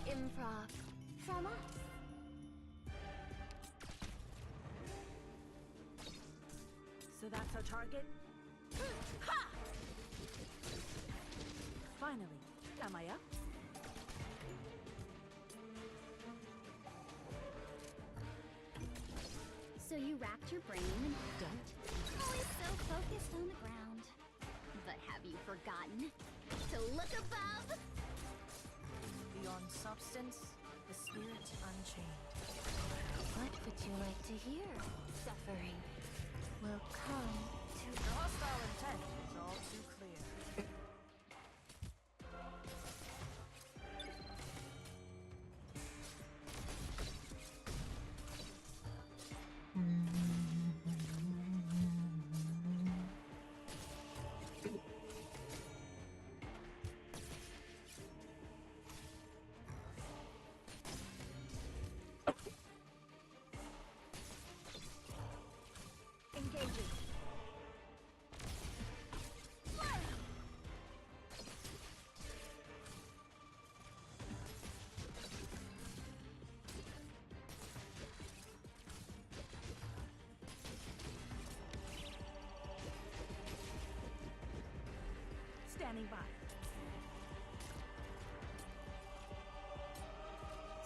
Improv from us. So that's our target? Ha! Finally, am I up? So you racked your brain and don't. Always so focused on the ground. But have you forgotten to look above? Beyond substance, the spirit unchained. What would you like to hear? Suffering will come to... The hostile intent is all too clear. Engaging. Standing by.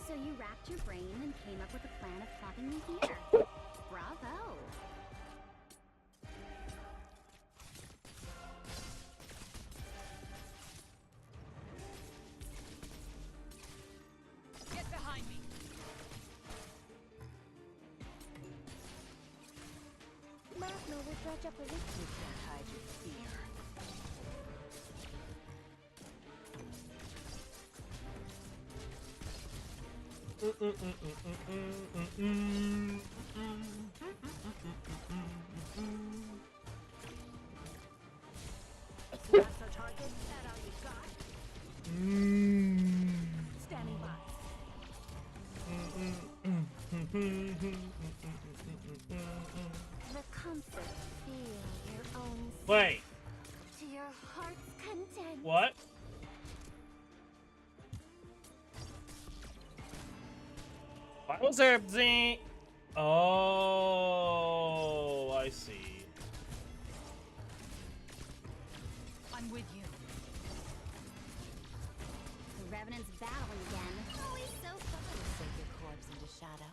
So you racked your brain and came up with a plan of plopping me here. Bravo! Get behind me! Magno will dredge up a leak. You can't hide your fear. So that's our target? That all you got? Standing by. The comfort feels intense. What? Why was there the? Oh, I see. I'm with you. The Revenant's battling again. Always so fun. Sink your corpse into shadow.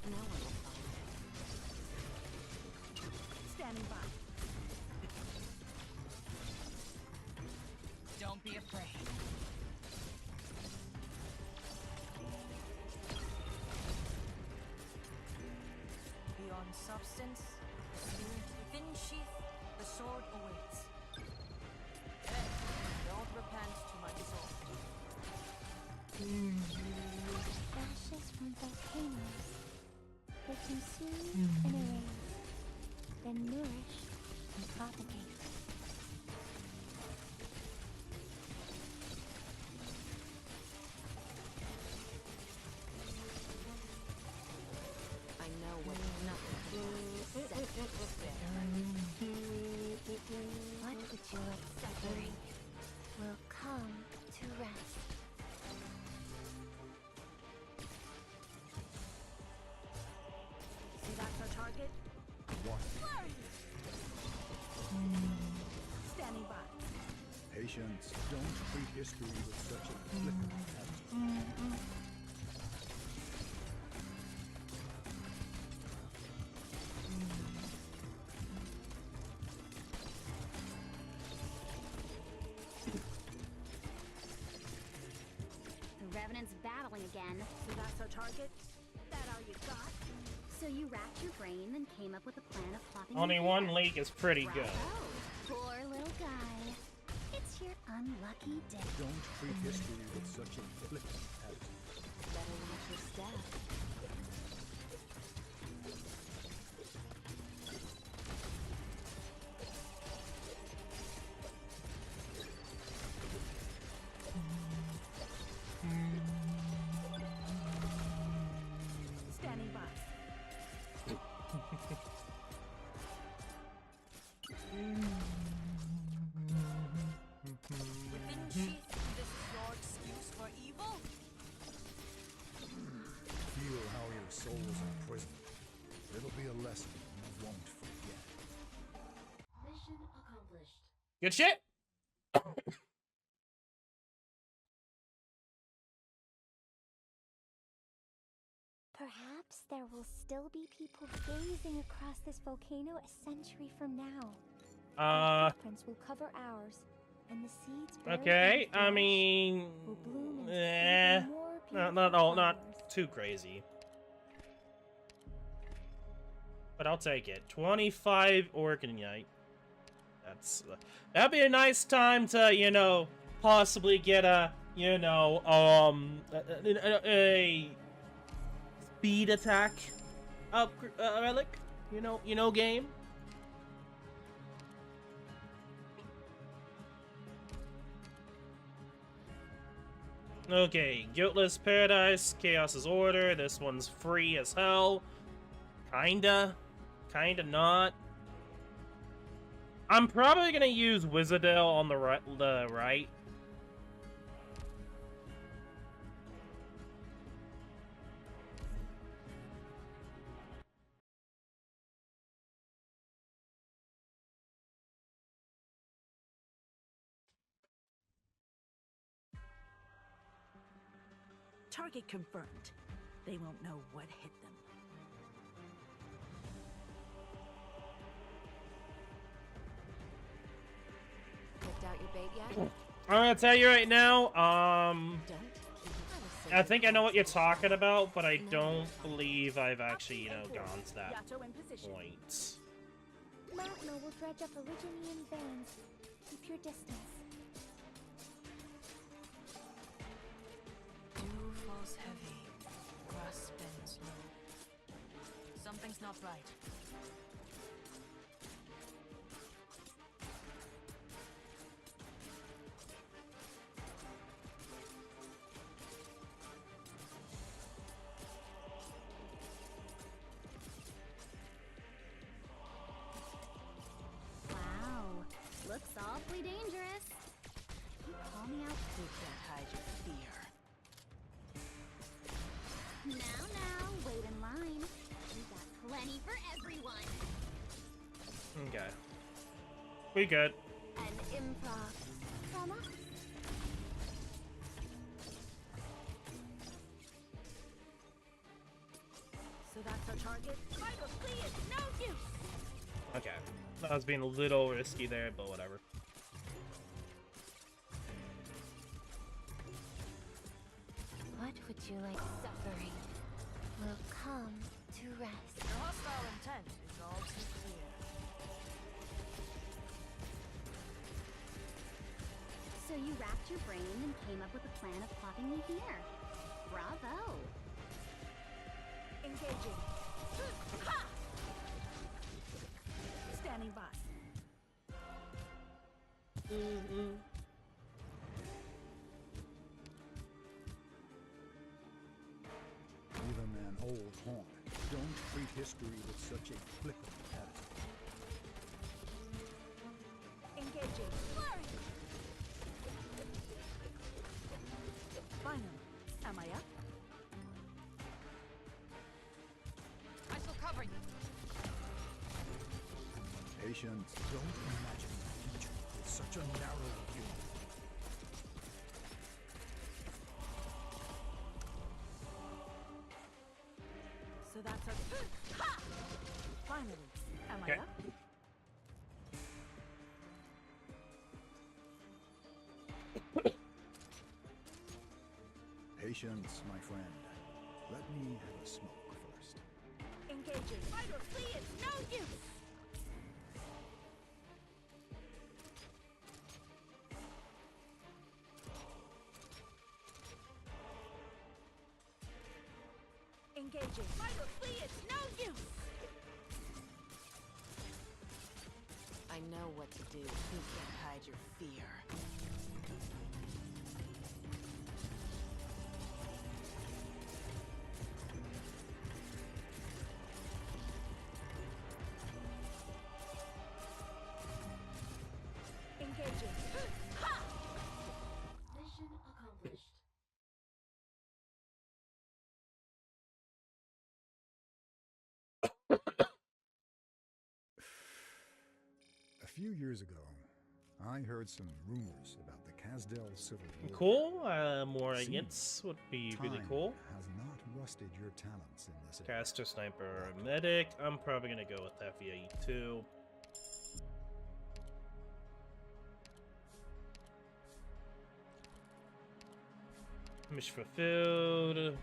No one will find it. Standing by. Don't be afraid. Beyond substance, within sheath, the sword awaits. Then, don't repent to my sword. Ashes from volcanoes. They consume and erase, then nourish and propagate. I know what nothing can set What would you like suffering will come to rest. See, that's our target. What? Standing by. Patience. Don't treat history with such a flippant attitude. The Revenant's battling again. See, that's our target. That all you got? So you racked your brain and came up with a plan of plopping Only him one here. leak is pretty good. Bravo. Poor little guy. It's your unlucky day. Don't treat history with such a flippant attitude. better watch your step. Standing by. Within sheath, this is your excuse for evil? Feel how your soul's imprisoned. It'll be a lesson you won't forget. Mission accomplished. Good shit. Perhaps there will still be people gazing across this volcano a century from now. Their footprints will cover ours, and the seeds buried Okay. in the I flesh mean, will bloom into eh, even more not beautiful all, not flowers. too crazy. But I'll take it. 25 Arknight. That's that'd be a nice time to, you know, possibly get a, you know, a speed attack relic. You know, game. Okay, Guiltless Paradise, Chaos's Order. This one's free as hell. Kinda not. I'm probably gonna use Wizardale on the right. Target confirmed. They won't know what hit them. Picked out your bait yet? I'm gonna tell you right now, Don't. I think I know what you're talking about, but I don't believe I've actually, you know, gone to that Yato in position. point. Magma will dredge up Originian veins. Keep your distance. Dew falls heavy, grass bends low. Something's not right. Wow. Looks awfully dangerous. Who can't hide your fear? Now, wait in line. We got plenty for everyone. Okay. We good. An improv from us. So that's our target? Vital flee is no use! Okay. I was being a little risky there, but whatever. What would you like? Suffering will come to rest. Your hostile intent is all too clear. So you racked your brain and came up with a plan of plopping me here. Bravo! Engaging. Ha! Standing by. Even an old haunt, don't treat history with such a flippant attitude. Engaging. Flurry! Finally. Am I up? I shall cover you. Patience, don't imagine the future with such a narrow view. So that's our... Ha! Finally. Am Okay. I up? Patience, my friend. Let me have a smoke first. Engaging. Vital flee is no use! Engaging. Vital flee is no use! I know what to do. Who can't hide your fear? Engaging. Ha! Mission accomplished. A few years ago, I heard some rumors about the Casdell Civil War. Cool. More Seems agents would be really Time cool. has not rusted your talents in this area. Caster, sniper, medic. I'm probably gonna go with FEAE 2. Mission fulfilled.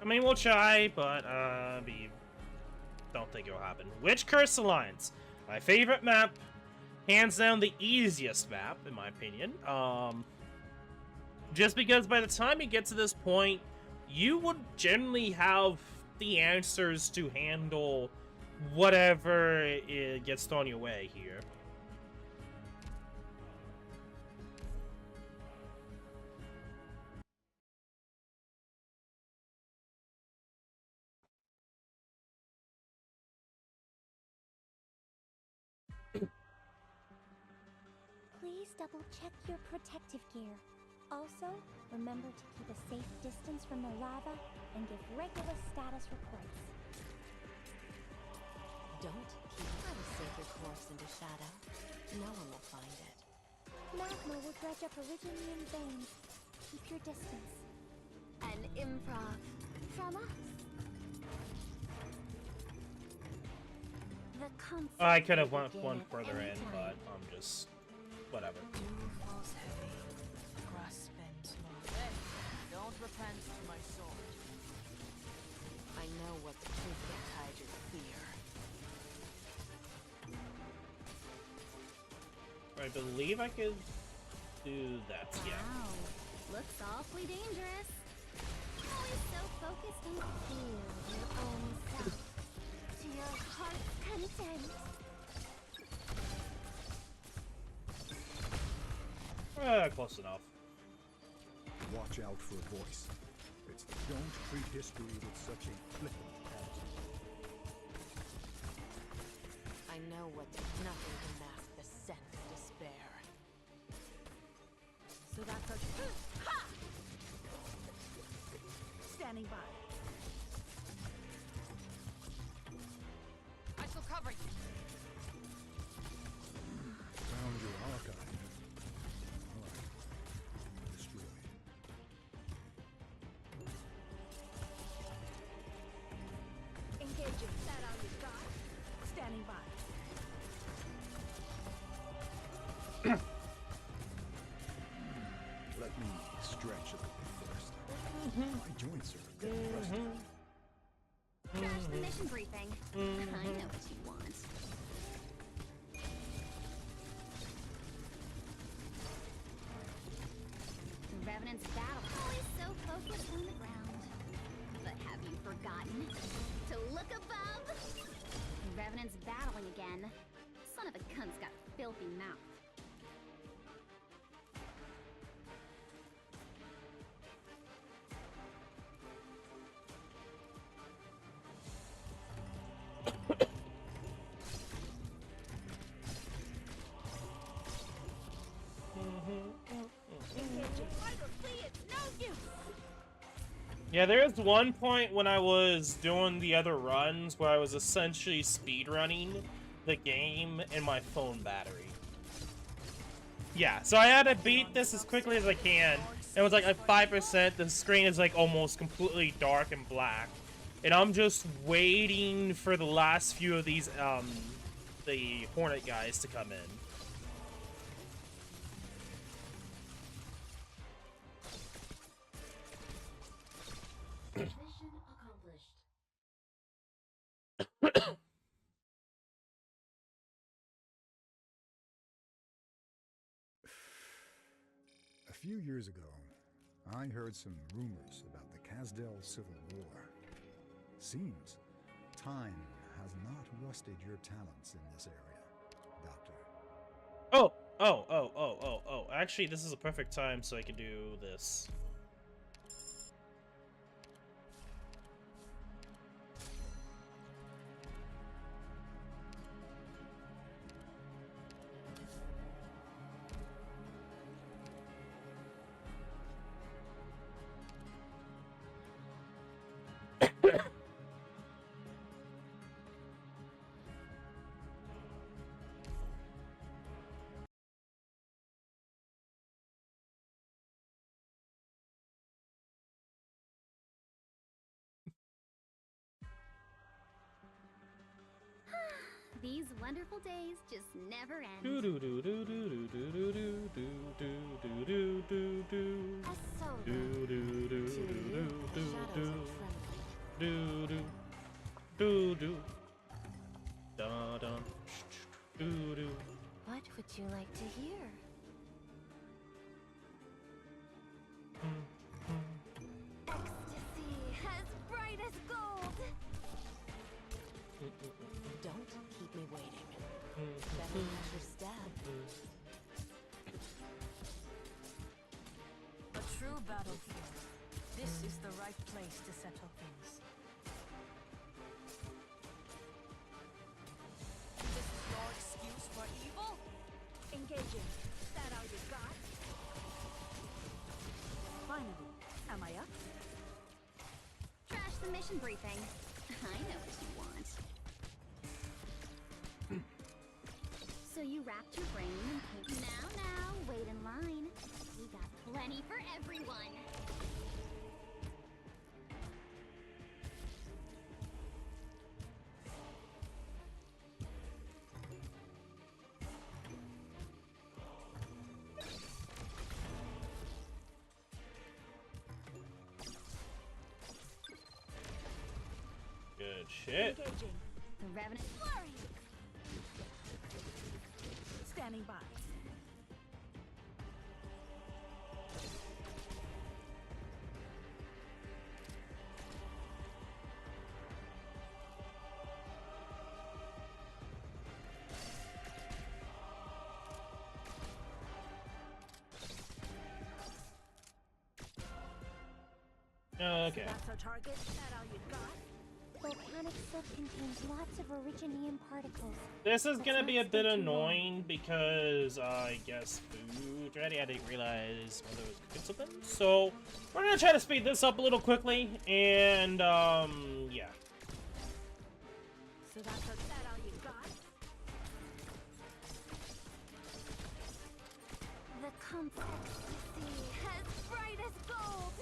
I mean, we'll try, but don't think it'll happen. Witch Curse Alliance, my favorite map, hands down the easiest map in my opinion. Just because by the time you get to this point, you would generally have the answers to handle whatever it gets thrown your way here. Please double check your protective gear. Also, remember to keep a safe distance from the lava and give regular status reports. Don't keep a sacred course into shadow. No one will find it. Magma will dredge up Originian veins. Keep your distance. An improv from us. The concept I could have will went begin one at further any in, time. but I'm just whatever. Dew falls heavy, grass bends low. Hey, don't repent to my sword. I know what to do. Can't hide your fear. I believe I could do that. Yeah. Wow, looks awfully dangerous. Always so focused on feel your own self to your heart's content. Close enough. Watch out for a voice. It's don't treat history with such a flippant attitude. I know what to... Nothing Engaging. That all you got? Standing by. Let me stretch a bit first. My joints are getting rusty. Trash the mission briefing. I know what you want. The Revenant's battle always so focused on the ground. But have you forgotten to look above? The Revenant's battling again. Son of a gun's got a filthy mouth. Yeah, there was one point when I was doing the other runs where I was essentially speedrunning the game in my phone battery. Yeah, so I had to beat this as quickly as I can. It was like at 5%, the screen is like almost completely dark and black. And I'm just waiting for the last few of these, the Hornet guys to come in. A few years ago, I heard some rumors about the Kasdel Civil War. Seems time has not rusted your talents in this area, Doctor. Oh. Actually, this is a perfect time so I can do this. These wonderful days just never end. Do do do do do do do do do do do do do. Do do do do do do do do. Da da. Do do. What would you like to hear? Ecstasy, as bright as gold. Don't keep me waiting. Better catch your stab. A true battlefield. This is the right place to settle things. This is your excuse for evil? Engaging. That all you got? Finally. Am I up? Trash the mission briefing. I know what you want. So you wrapped your brain in paint. Now, wait in line. We got plenty for everyone. Good shit. Engaging. The Revenant flurry. Standing by. Okay. That's our target. That all you got? Volcanic soot contains lots of originium particles. This is gonna be a bit annoying because I guess food ready. I didn't realize there was cooking something. So we're gonna try to speed this up a little quickly and yeah. So that's that all you got? The complexity, as bright as gold.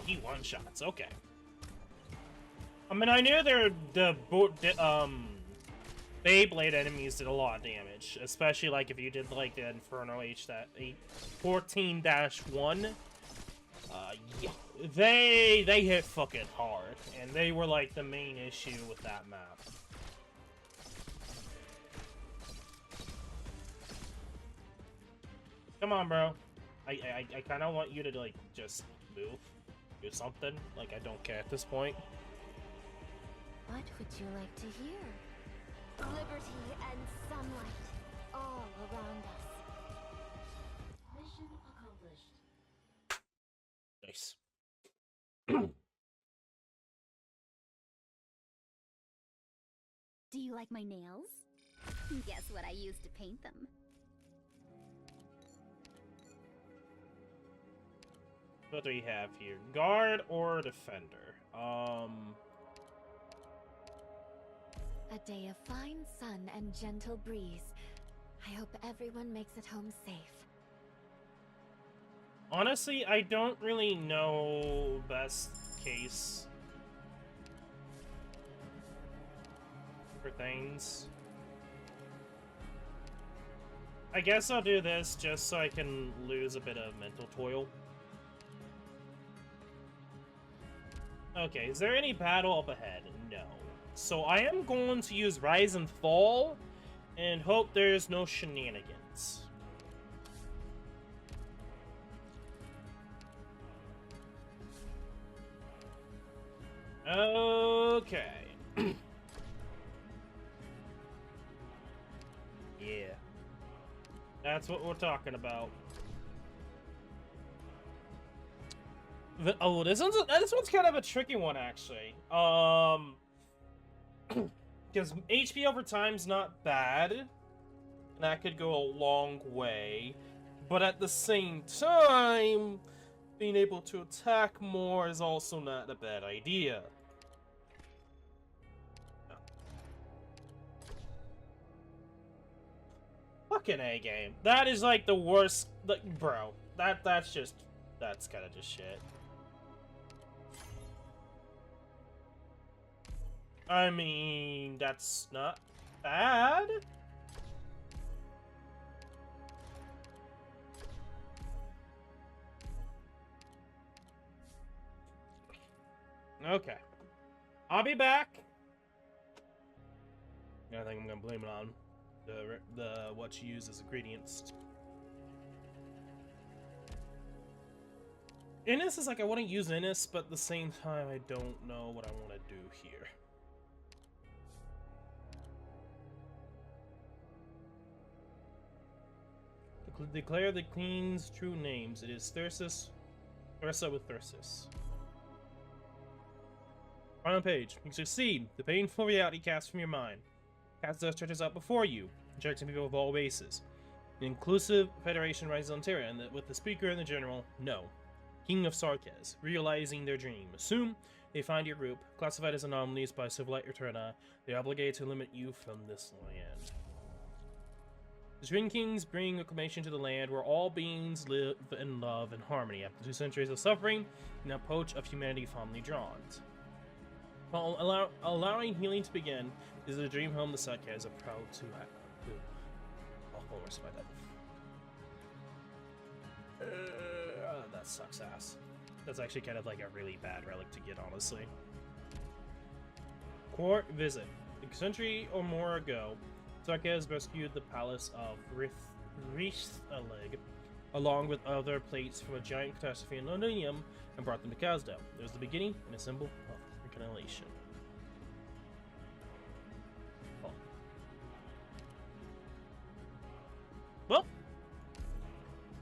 he one-shots. Okay. I mean, I knew Beyblade enemies did a lot of damage, especially like if you did like the Inferno 14-1. Yeah, they hit fucking hard, and they were like the main issue with that map. Come on, bro. I kind of want you to like just move, do something. Like I don't care at this point. What would you like to hear? Liberty and sunlight all around us. Mission accomplished. Nice. Do you like my nails? Guess what I used to paint them? What do we have here? Guard or defender? A day of fine sun and gentle breeze. I hope everyone makes it home safe. Honestly, I don't really know best case for things. I guess I'll do this just so I can lose a bit of mental toil. Okay, is there any battle up ahead? No. So I am going to use Rise and Fall and hope there's no shenanigans. Okay. Yeah. That's what we're talking about. Oh, this one's kind of a tricky one, actually. Because HP over time's not bad, and that could go a long way. But at the same time, being able to attack more is also not a bad idea. No. Fucking A game. That is like the worst. Like, bro, that's kind of just shit. I mean, that's not bad. Okay. I'll be back. I think I'm gonna blame it on the what you use as ingredients. Innis is like, I want to use Innis, but at the same time, I don't know what I want to do here. Declare the Queen's true names. It is Thyrsus. Thyrsa with Thyrsus. Final page. You succeed. The painful reality cast from your mind. Castor stretches out before you, injecting people of all races. The inclusive Federation rises on Terra, and with the Speaker and the General, no. King of Sarkez, realizing their dream. Assume they find your group, classified as anomalies by Civilite Eterna. They are obligated to limit you from this land. The Twin Kings bring reclamation to the land where all beings live in love and harmony after 2 centuries of suffering and a approach of humanity fondly drawn. While allowing healing to begin, is the dream home the Sarkez are proud to have. Oh, where's my death? That sucks ass. That's actually kind of like a really bad relic to get, honestly. Court visit. A century or more ago, Sarkez rescued the palace of Richthaleg, along with other plates from a giant catastrophe in Londinium, and brought them to Kazdel. It was the beginning and a symbol of reconciliation. Oh. Well,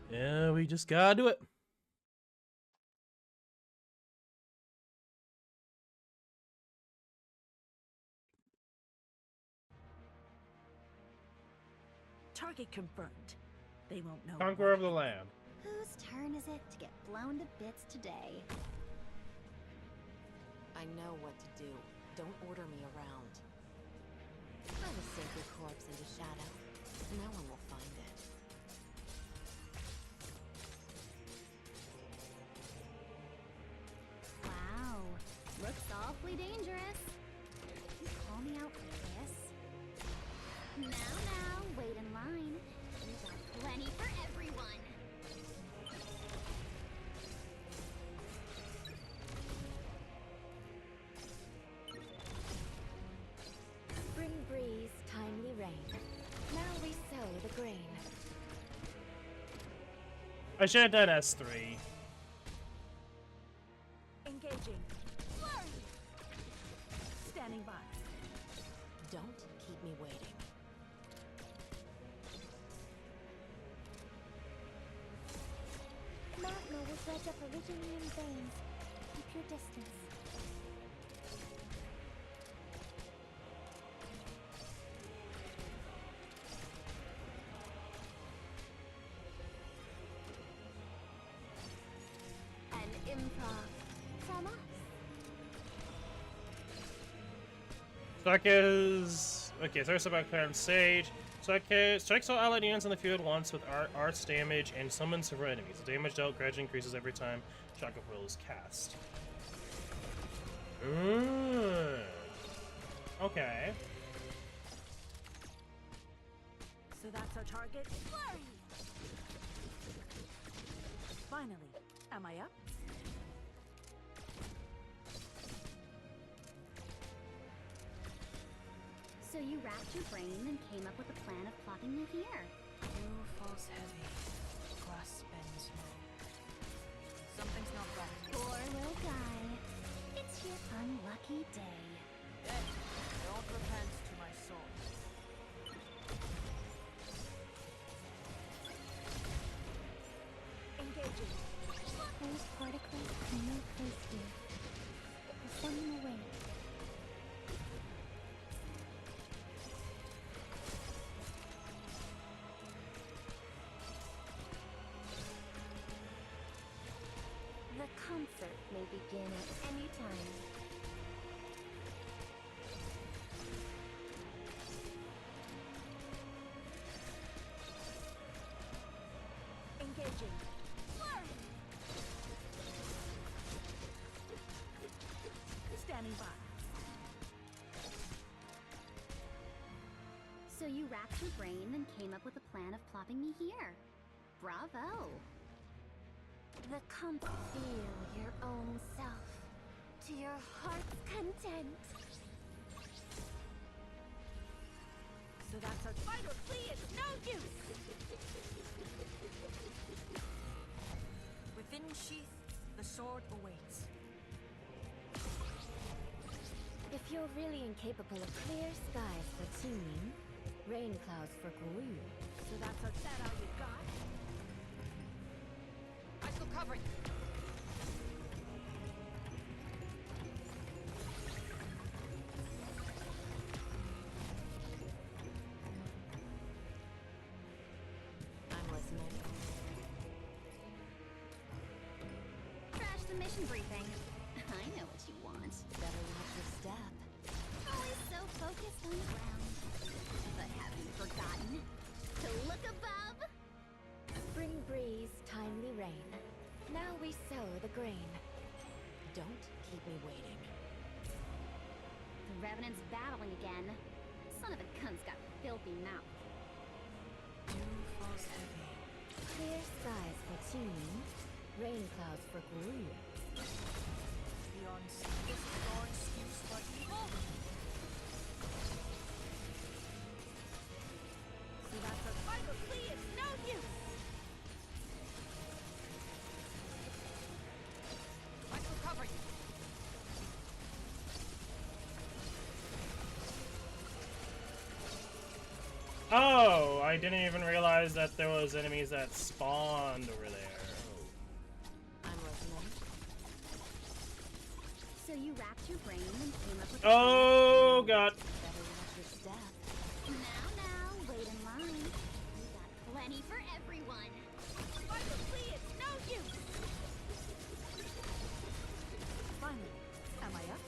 yeah, we just gotta do it. Target confirmed. They won't know. Conqueror of the land. Whose turn is it to get blown to bits today? I know what to do. Don't order me around. Throw a sacred corpse into shadow. No one will find it. I should have done S3. Engaging. Flurry. Standing by. Don't keep me waiting. Magma will dredge up originium veins. Keep your distance. An improv from us. Strikes. Okay, throws about clear on stage. Strikes all allied units on the field once with arts damage and summons several enemies. The damage dealt gradually increases every time Shock of Will is cast. Okay. So that's our target. Flurry. Finally, am I up? So you racked your brain and came up with a plan of plopping me here. Dew falls heavy, grass bends low. Something's not right. Poor little guy. It's your unlucky day. Dead. Don't repent to my soul. Engaging. Those particles have no place here. I'll send them away. The concert may begin at any time. Engaging. Flurry. Standing by. So you racked your brain and came up with a plan of plopping me here. Bravo. The feel your own self to your heart's content. So that's our fight or flee is no use. Within sheath, the sword awaits. If you're really incapable of clear skies for tuning, rain clouds for Guru. So that's our that all you got. I shall cover you. I'm listening. Crash the mission briefing. I know what you want. Better watch your step. Always so focused on the ground. But have you forgotten to look above? Spring breeze, timely rain. Now we sow the grain. Don't keep me waiting. The Revenant's battling again. Son of a gun's got filthy mouth. Dew falls heavy. Clear skies for tuning, rain clouds for Guru. Beyond is no excuse for evil. So that's our fight or flee is no use. I shall cover you. Oh, I didn't even realize that there was enemies that spawned over there. I'm listening. So you racked your brain and came up with Oh god. Better watch your step. Now, wait in line. We got plenty for everyone. Fight or flee is no use. Finally, am I up?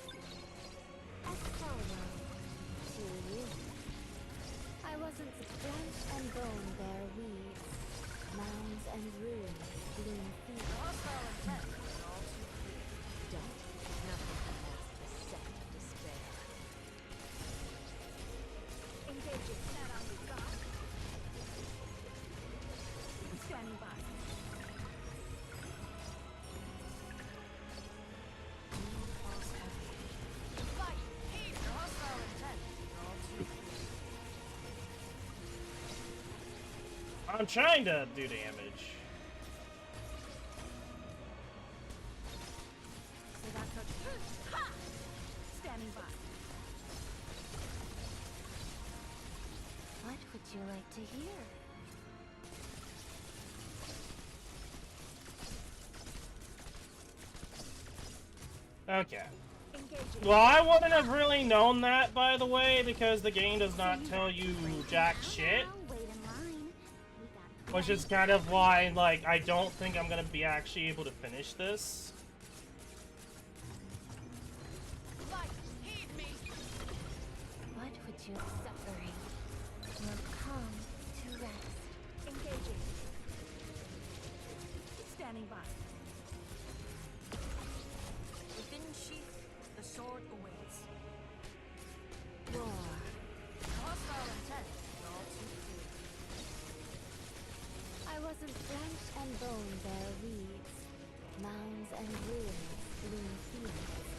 Astronomer. To you. I wasn't branch and bone bear weeds. Mounds and ruins bloom feet. Hostile intent is all too clear. Don't. Nothing can mask the scent of despair. Engaging that all you got. Standing by. Dew falls heavy. Fight! Heed your hostile intent is all too clear. I'm trying to do damage. Standing by. What would you like to hear? Okay. Engaging. Well, I wouldn't have really known that, by the way, because the game does not tell you jack shit. Wait in line. We got Which is kind of why, like, I don't think I'm gonna be actually able to finish this. Light, heed me! What would you suffering? Will come to rest. Engaging. Standing by. Within sheath, the sword awaits. War. The hostile intent is all too clear. I wasn't flesh and bone bear weeds, mounds and ruins bloom fields.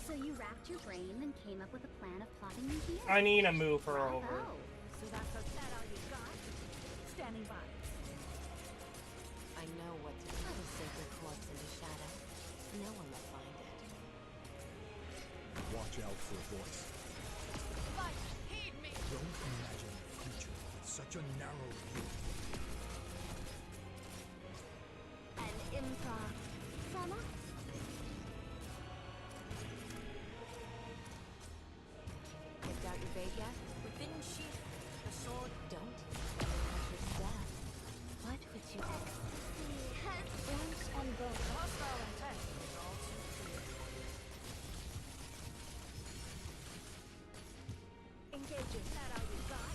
So you racked your brain and came up with a plan of plotting me here? I need to move her over. Bravo. So that's all you got? Standing by. I know what to put a sacred corpse into shadow. No one will find it. Watch out for a voice. Light, heed me! Don't imagine the future with such a narrow view. An improv from us. Picked out your bait yet? Within sheath, the sword Don't touch your staff. What would you Flesh and bone. The hostile intent is all too clear. Engaging. That all you got?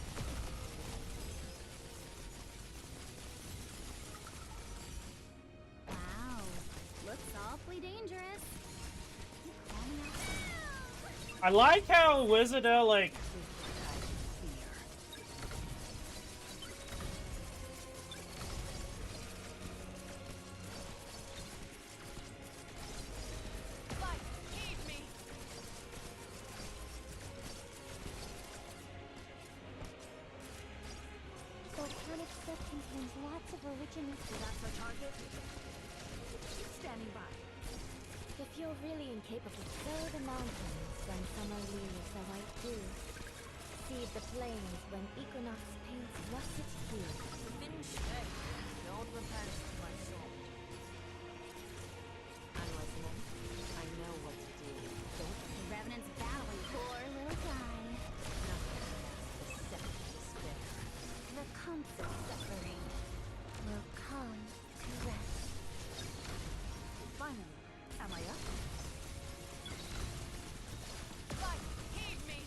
Wow. Looks awfully dangerous. You call me out. I like how Wizardell, like, Light, heed me! Volcanic stuff contains lots of original. So that's our target? Standing by. If you're really incapable, sow the mountains when summer leaves a white dew. Seed the plains when equinox paints russet hue. Within sheath, don't repent of my sword. I'm listening. I know what to do. Don't The Revenant's battling. Poor little guy. nothing past the second despair. The constant suffering will come to rest. Finally. Am I up? Light, heed me!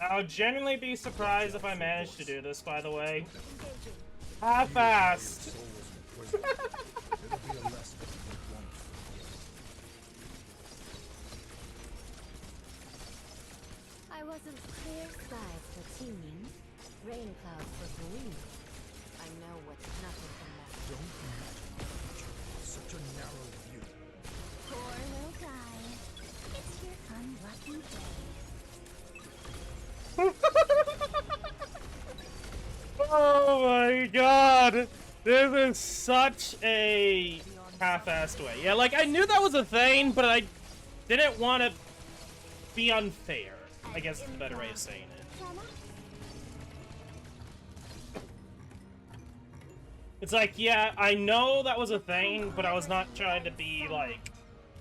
I'll genuinely be surprised if I manage to do this, by the way. Engaging. Half-assed. Soul is in prison. It'll be a lesson you won't forget. I wasn't clear skies for teeming, rain clouds for green. I know what's nothing can matter. Don't imagine the future with such a narrow view. Poor little guy. It's your unlucky day. Oh my god! This is such a half-assed way. Yeah, like, I knew that was a thing, but I didn't want to be unfair. I guess is the better way of saying it. It's like, yeah, I know that was a thing, but I was not trying to be, like,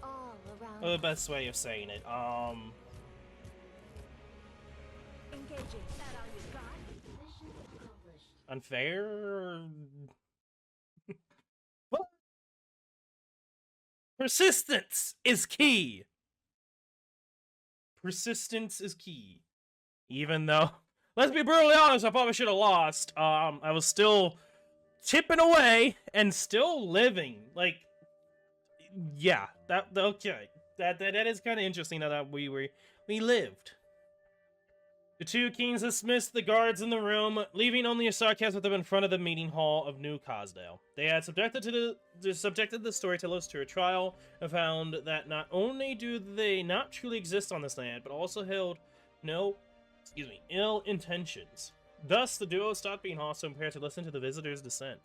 All around. the best way of saying it. Engaging. That all you got? Unfair? What? Persistence is key. Persistence is key. Even though, let's be brutally honest, I probably should have lost. I was still chipping away and still living. Like, yeah, okay. That is kind of interesting now that we lived. The two kings dismissed the guards in the room, leaving only a sarcasm with them in front of the meeting hall of New Cosdale. They had subjected the storytellers to a trial and found that not only do they not truly exist on this land, but also held ill intentions. Thus, the duo stopped being hostile and prepared to listen to the visitors' dissent.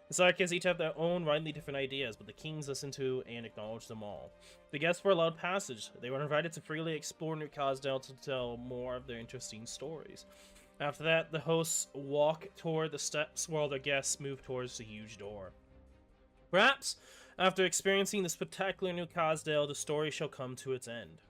The Sarkists each have their own widely different ideas, but the kings listened to and acknowledged them all. The guests were allowed passage. They were invited to freely explore New Cosdale to tell more of their interesting stories. After that, the hosts walk toward the steps while their guests move towards the huge door. Perhaps, after experiencing the spectacular New Cosdale, the story shall come to its end.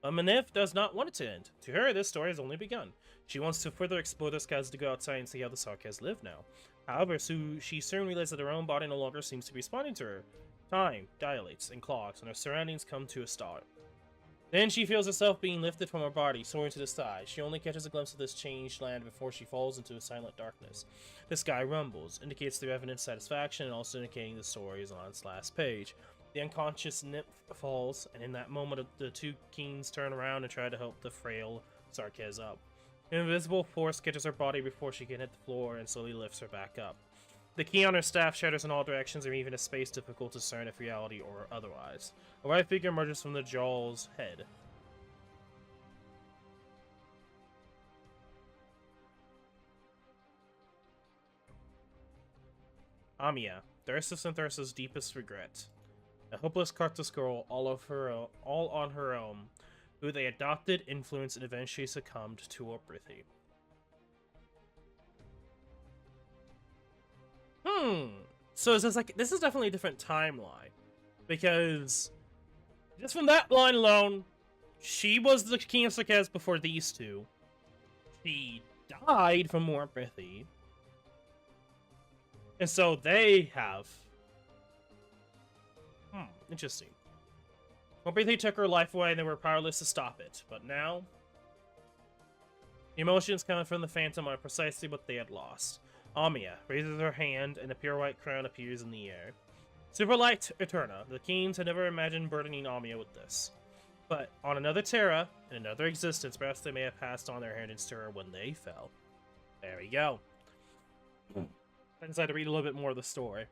But Manif does not want it to end. To her, this story has only begun. She wants to further explore the skies to go outside and see how the Sarkists live now. However, she soon realizes that her own body no longer seems to be responding to her. Time dilates and clogs, and her surroundings come to a stop. Then she feels herself being lifted from her body, soaring to the sky. She only catches a glimpse of this changed land before she falls into a silent darkness. The sky rumbles, indicates the revenant's satisfaction, and also indicating the story is on its last page. The unconscious nymph falls, and in that moment, the two kings turn around and try to help the frail Sarkis up. An invisible force catches her body before she can hit the floor and slowly lifts her back up. The key on her staff shatters in all directions, or even a space difficult to discern if reality or otherwise. A white figure emerges from the Jawl's head. Amiya, Thyrsus and Thyrsa's deepest regret. A hopeless Karthus girl, all on her own, who they adopted, influenced, and eventually succumbed to Obrithi. So it's just like, this is definitely a different timeline. Because, just from that line alone, she was the King of Sarkaz before these two. She died from Obrithi. And so they have... interesting. Obrithi took her life away and they were powerless to stop it, but now... the emotions coming from the Phantom are precisely what they had lost. Amiya raises her hand and a pure white crown appears in the air. Superlight Eterna, the Kings had never imagined burdening Amiya with this. But on another Terra, in another existence, perhaps they may have passed on their inheritance to her when they fell. There we go. I decided to read a little bit more of the story.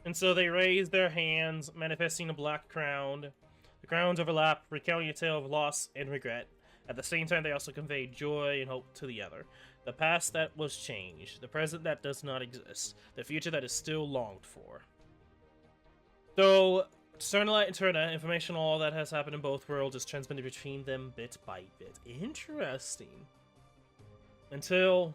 And so they raise their hands, manifesting a black crown. The crowns overlap, recounting a tale of loss and regret. At the same time, they also convey joy and hope to the other. The past that was changed, the present that does not exist, the future that is still longed for. So, Sternlight and Turna, information on all that has happened in both worlds is transmitted between them bit by bit. Interesting. Until...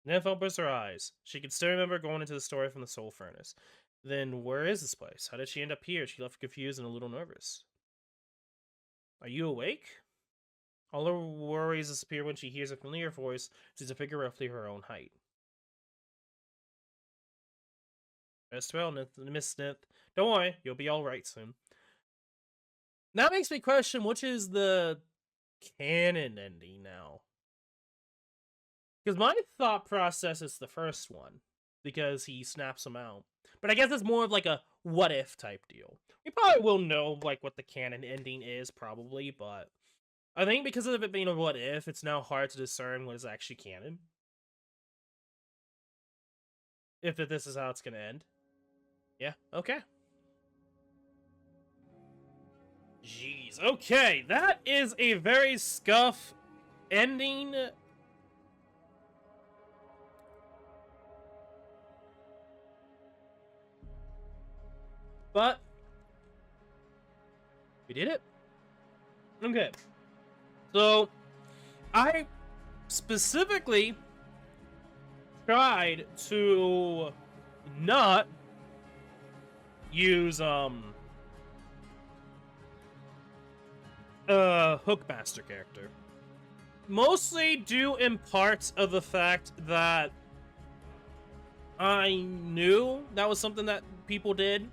Nymph opens her eyes. She can still remember going into the story from the Soul Furnace. Then, where is this place? How did she end up here? She left confused and a little nervous. Are you awake? All her worries disappear when she hears a familiar voice, sees a figure roughly her own height. Rest well, Miss Smith. Don't worry, you'll be alright soon. That makes me question which is the canon ending now. Because my thought process is the first one, because he snaps him out. But I guess it's more of like a what-if type deal. We probably will know like what the canon ending is, probably, but I think because of it being a what-if, it's now hard to discern what is actually canon. If this is how it's going to end. Yeah, okay. Jeez, okay, that is a very scuff ending. But we did it. Okay. So I specifically tried to not use Hookmaster character. Mostly due in part of the fact that I knew that was something that people did.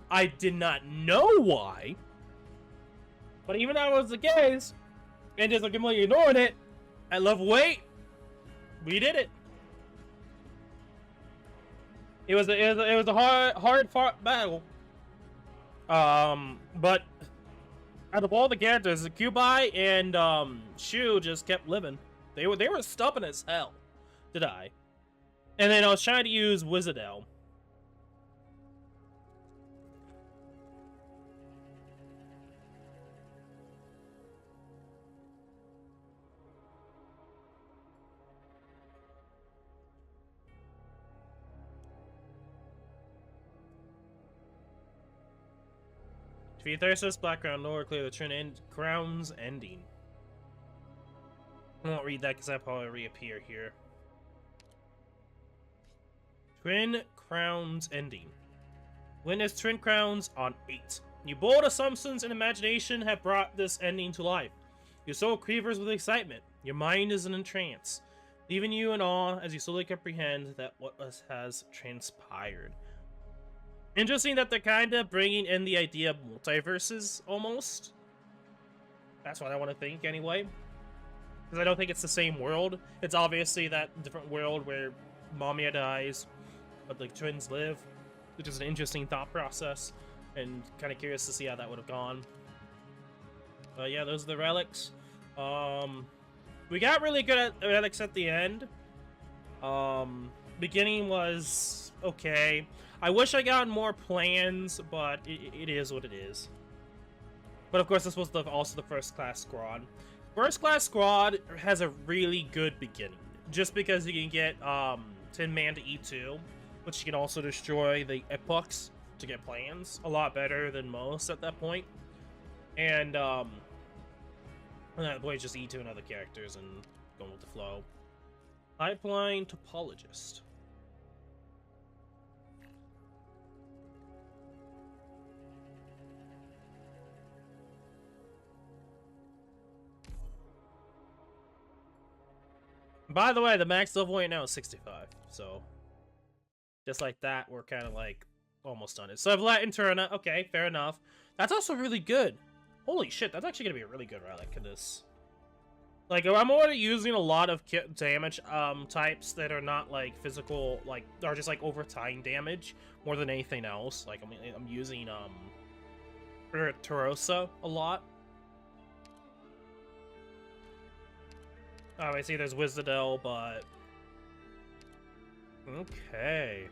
I did not know why. But even though it was the case, and just completely ignoring it, at level 8, we did it. It was a hard fought battle. But out of all the characters, Kubai and Shu just kept living. They were stubborn as hell to die. And then I was trying to use Wizardell. Defeat Thyrsus, background lower, clear the Crown's ending. I won't read that because that probably reappear here. Twin Crowns ending. Witness Twin Crowns on 8. Your bold assumptions and imagination have brought this ending to life. Your soul quivers with excitement. Your mind is in a trance, leaving you in awe as you slowly comprehend that what has transpired. Interesting that they're kind of bringing in the idea of multiverses, almost. That's what I want to think, anyway. Because I don't think it's the same world. It's obviously that different world where Mamiya dies, but the twins live, which is an interesting thought process, and kind of curious to see how that would have gone. But yeah, those are the relics. We got really good at relics at the end. Beginning was okay. I wish I got more plans, but it is what it is. But of course, this was also the First Class Squad. First Class Squad has a really good beginning, just because you can get Tin Man to E2, which you can also destroy the epochs to get plans. A lot better than most at that point. And that point just E2 and other characters and going with the flow. Pipeline Topologist. By the way, the max level right now is 65, so just like that, we're kind of like almost done it. So I've Latin Turna, okay, fair enough. That's also really good. Holy shit, that's actually gonna be a really good relic in this. Like, I'm already using a lot of damage types that are not like physical, like are just like over time damage more than anything else. Like I'm using Tarosa a lot. Oh, I see there's Wizardell, but... Okay.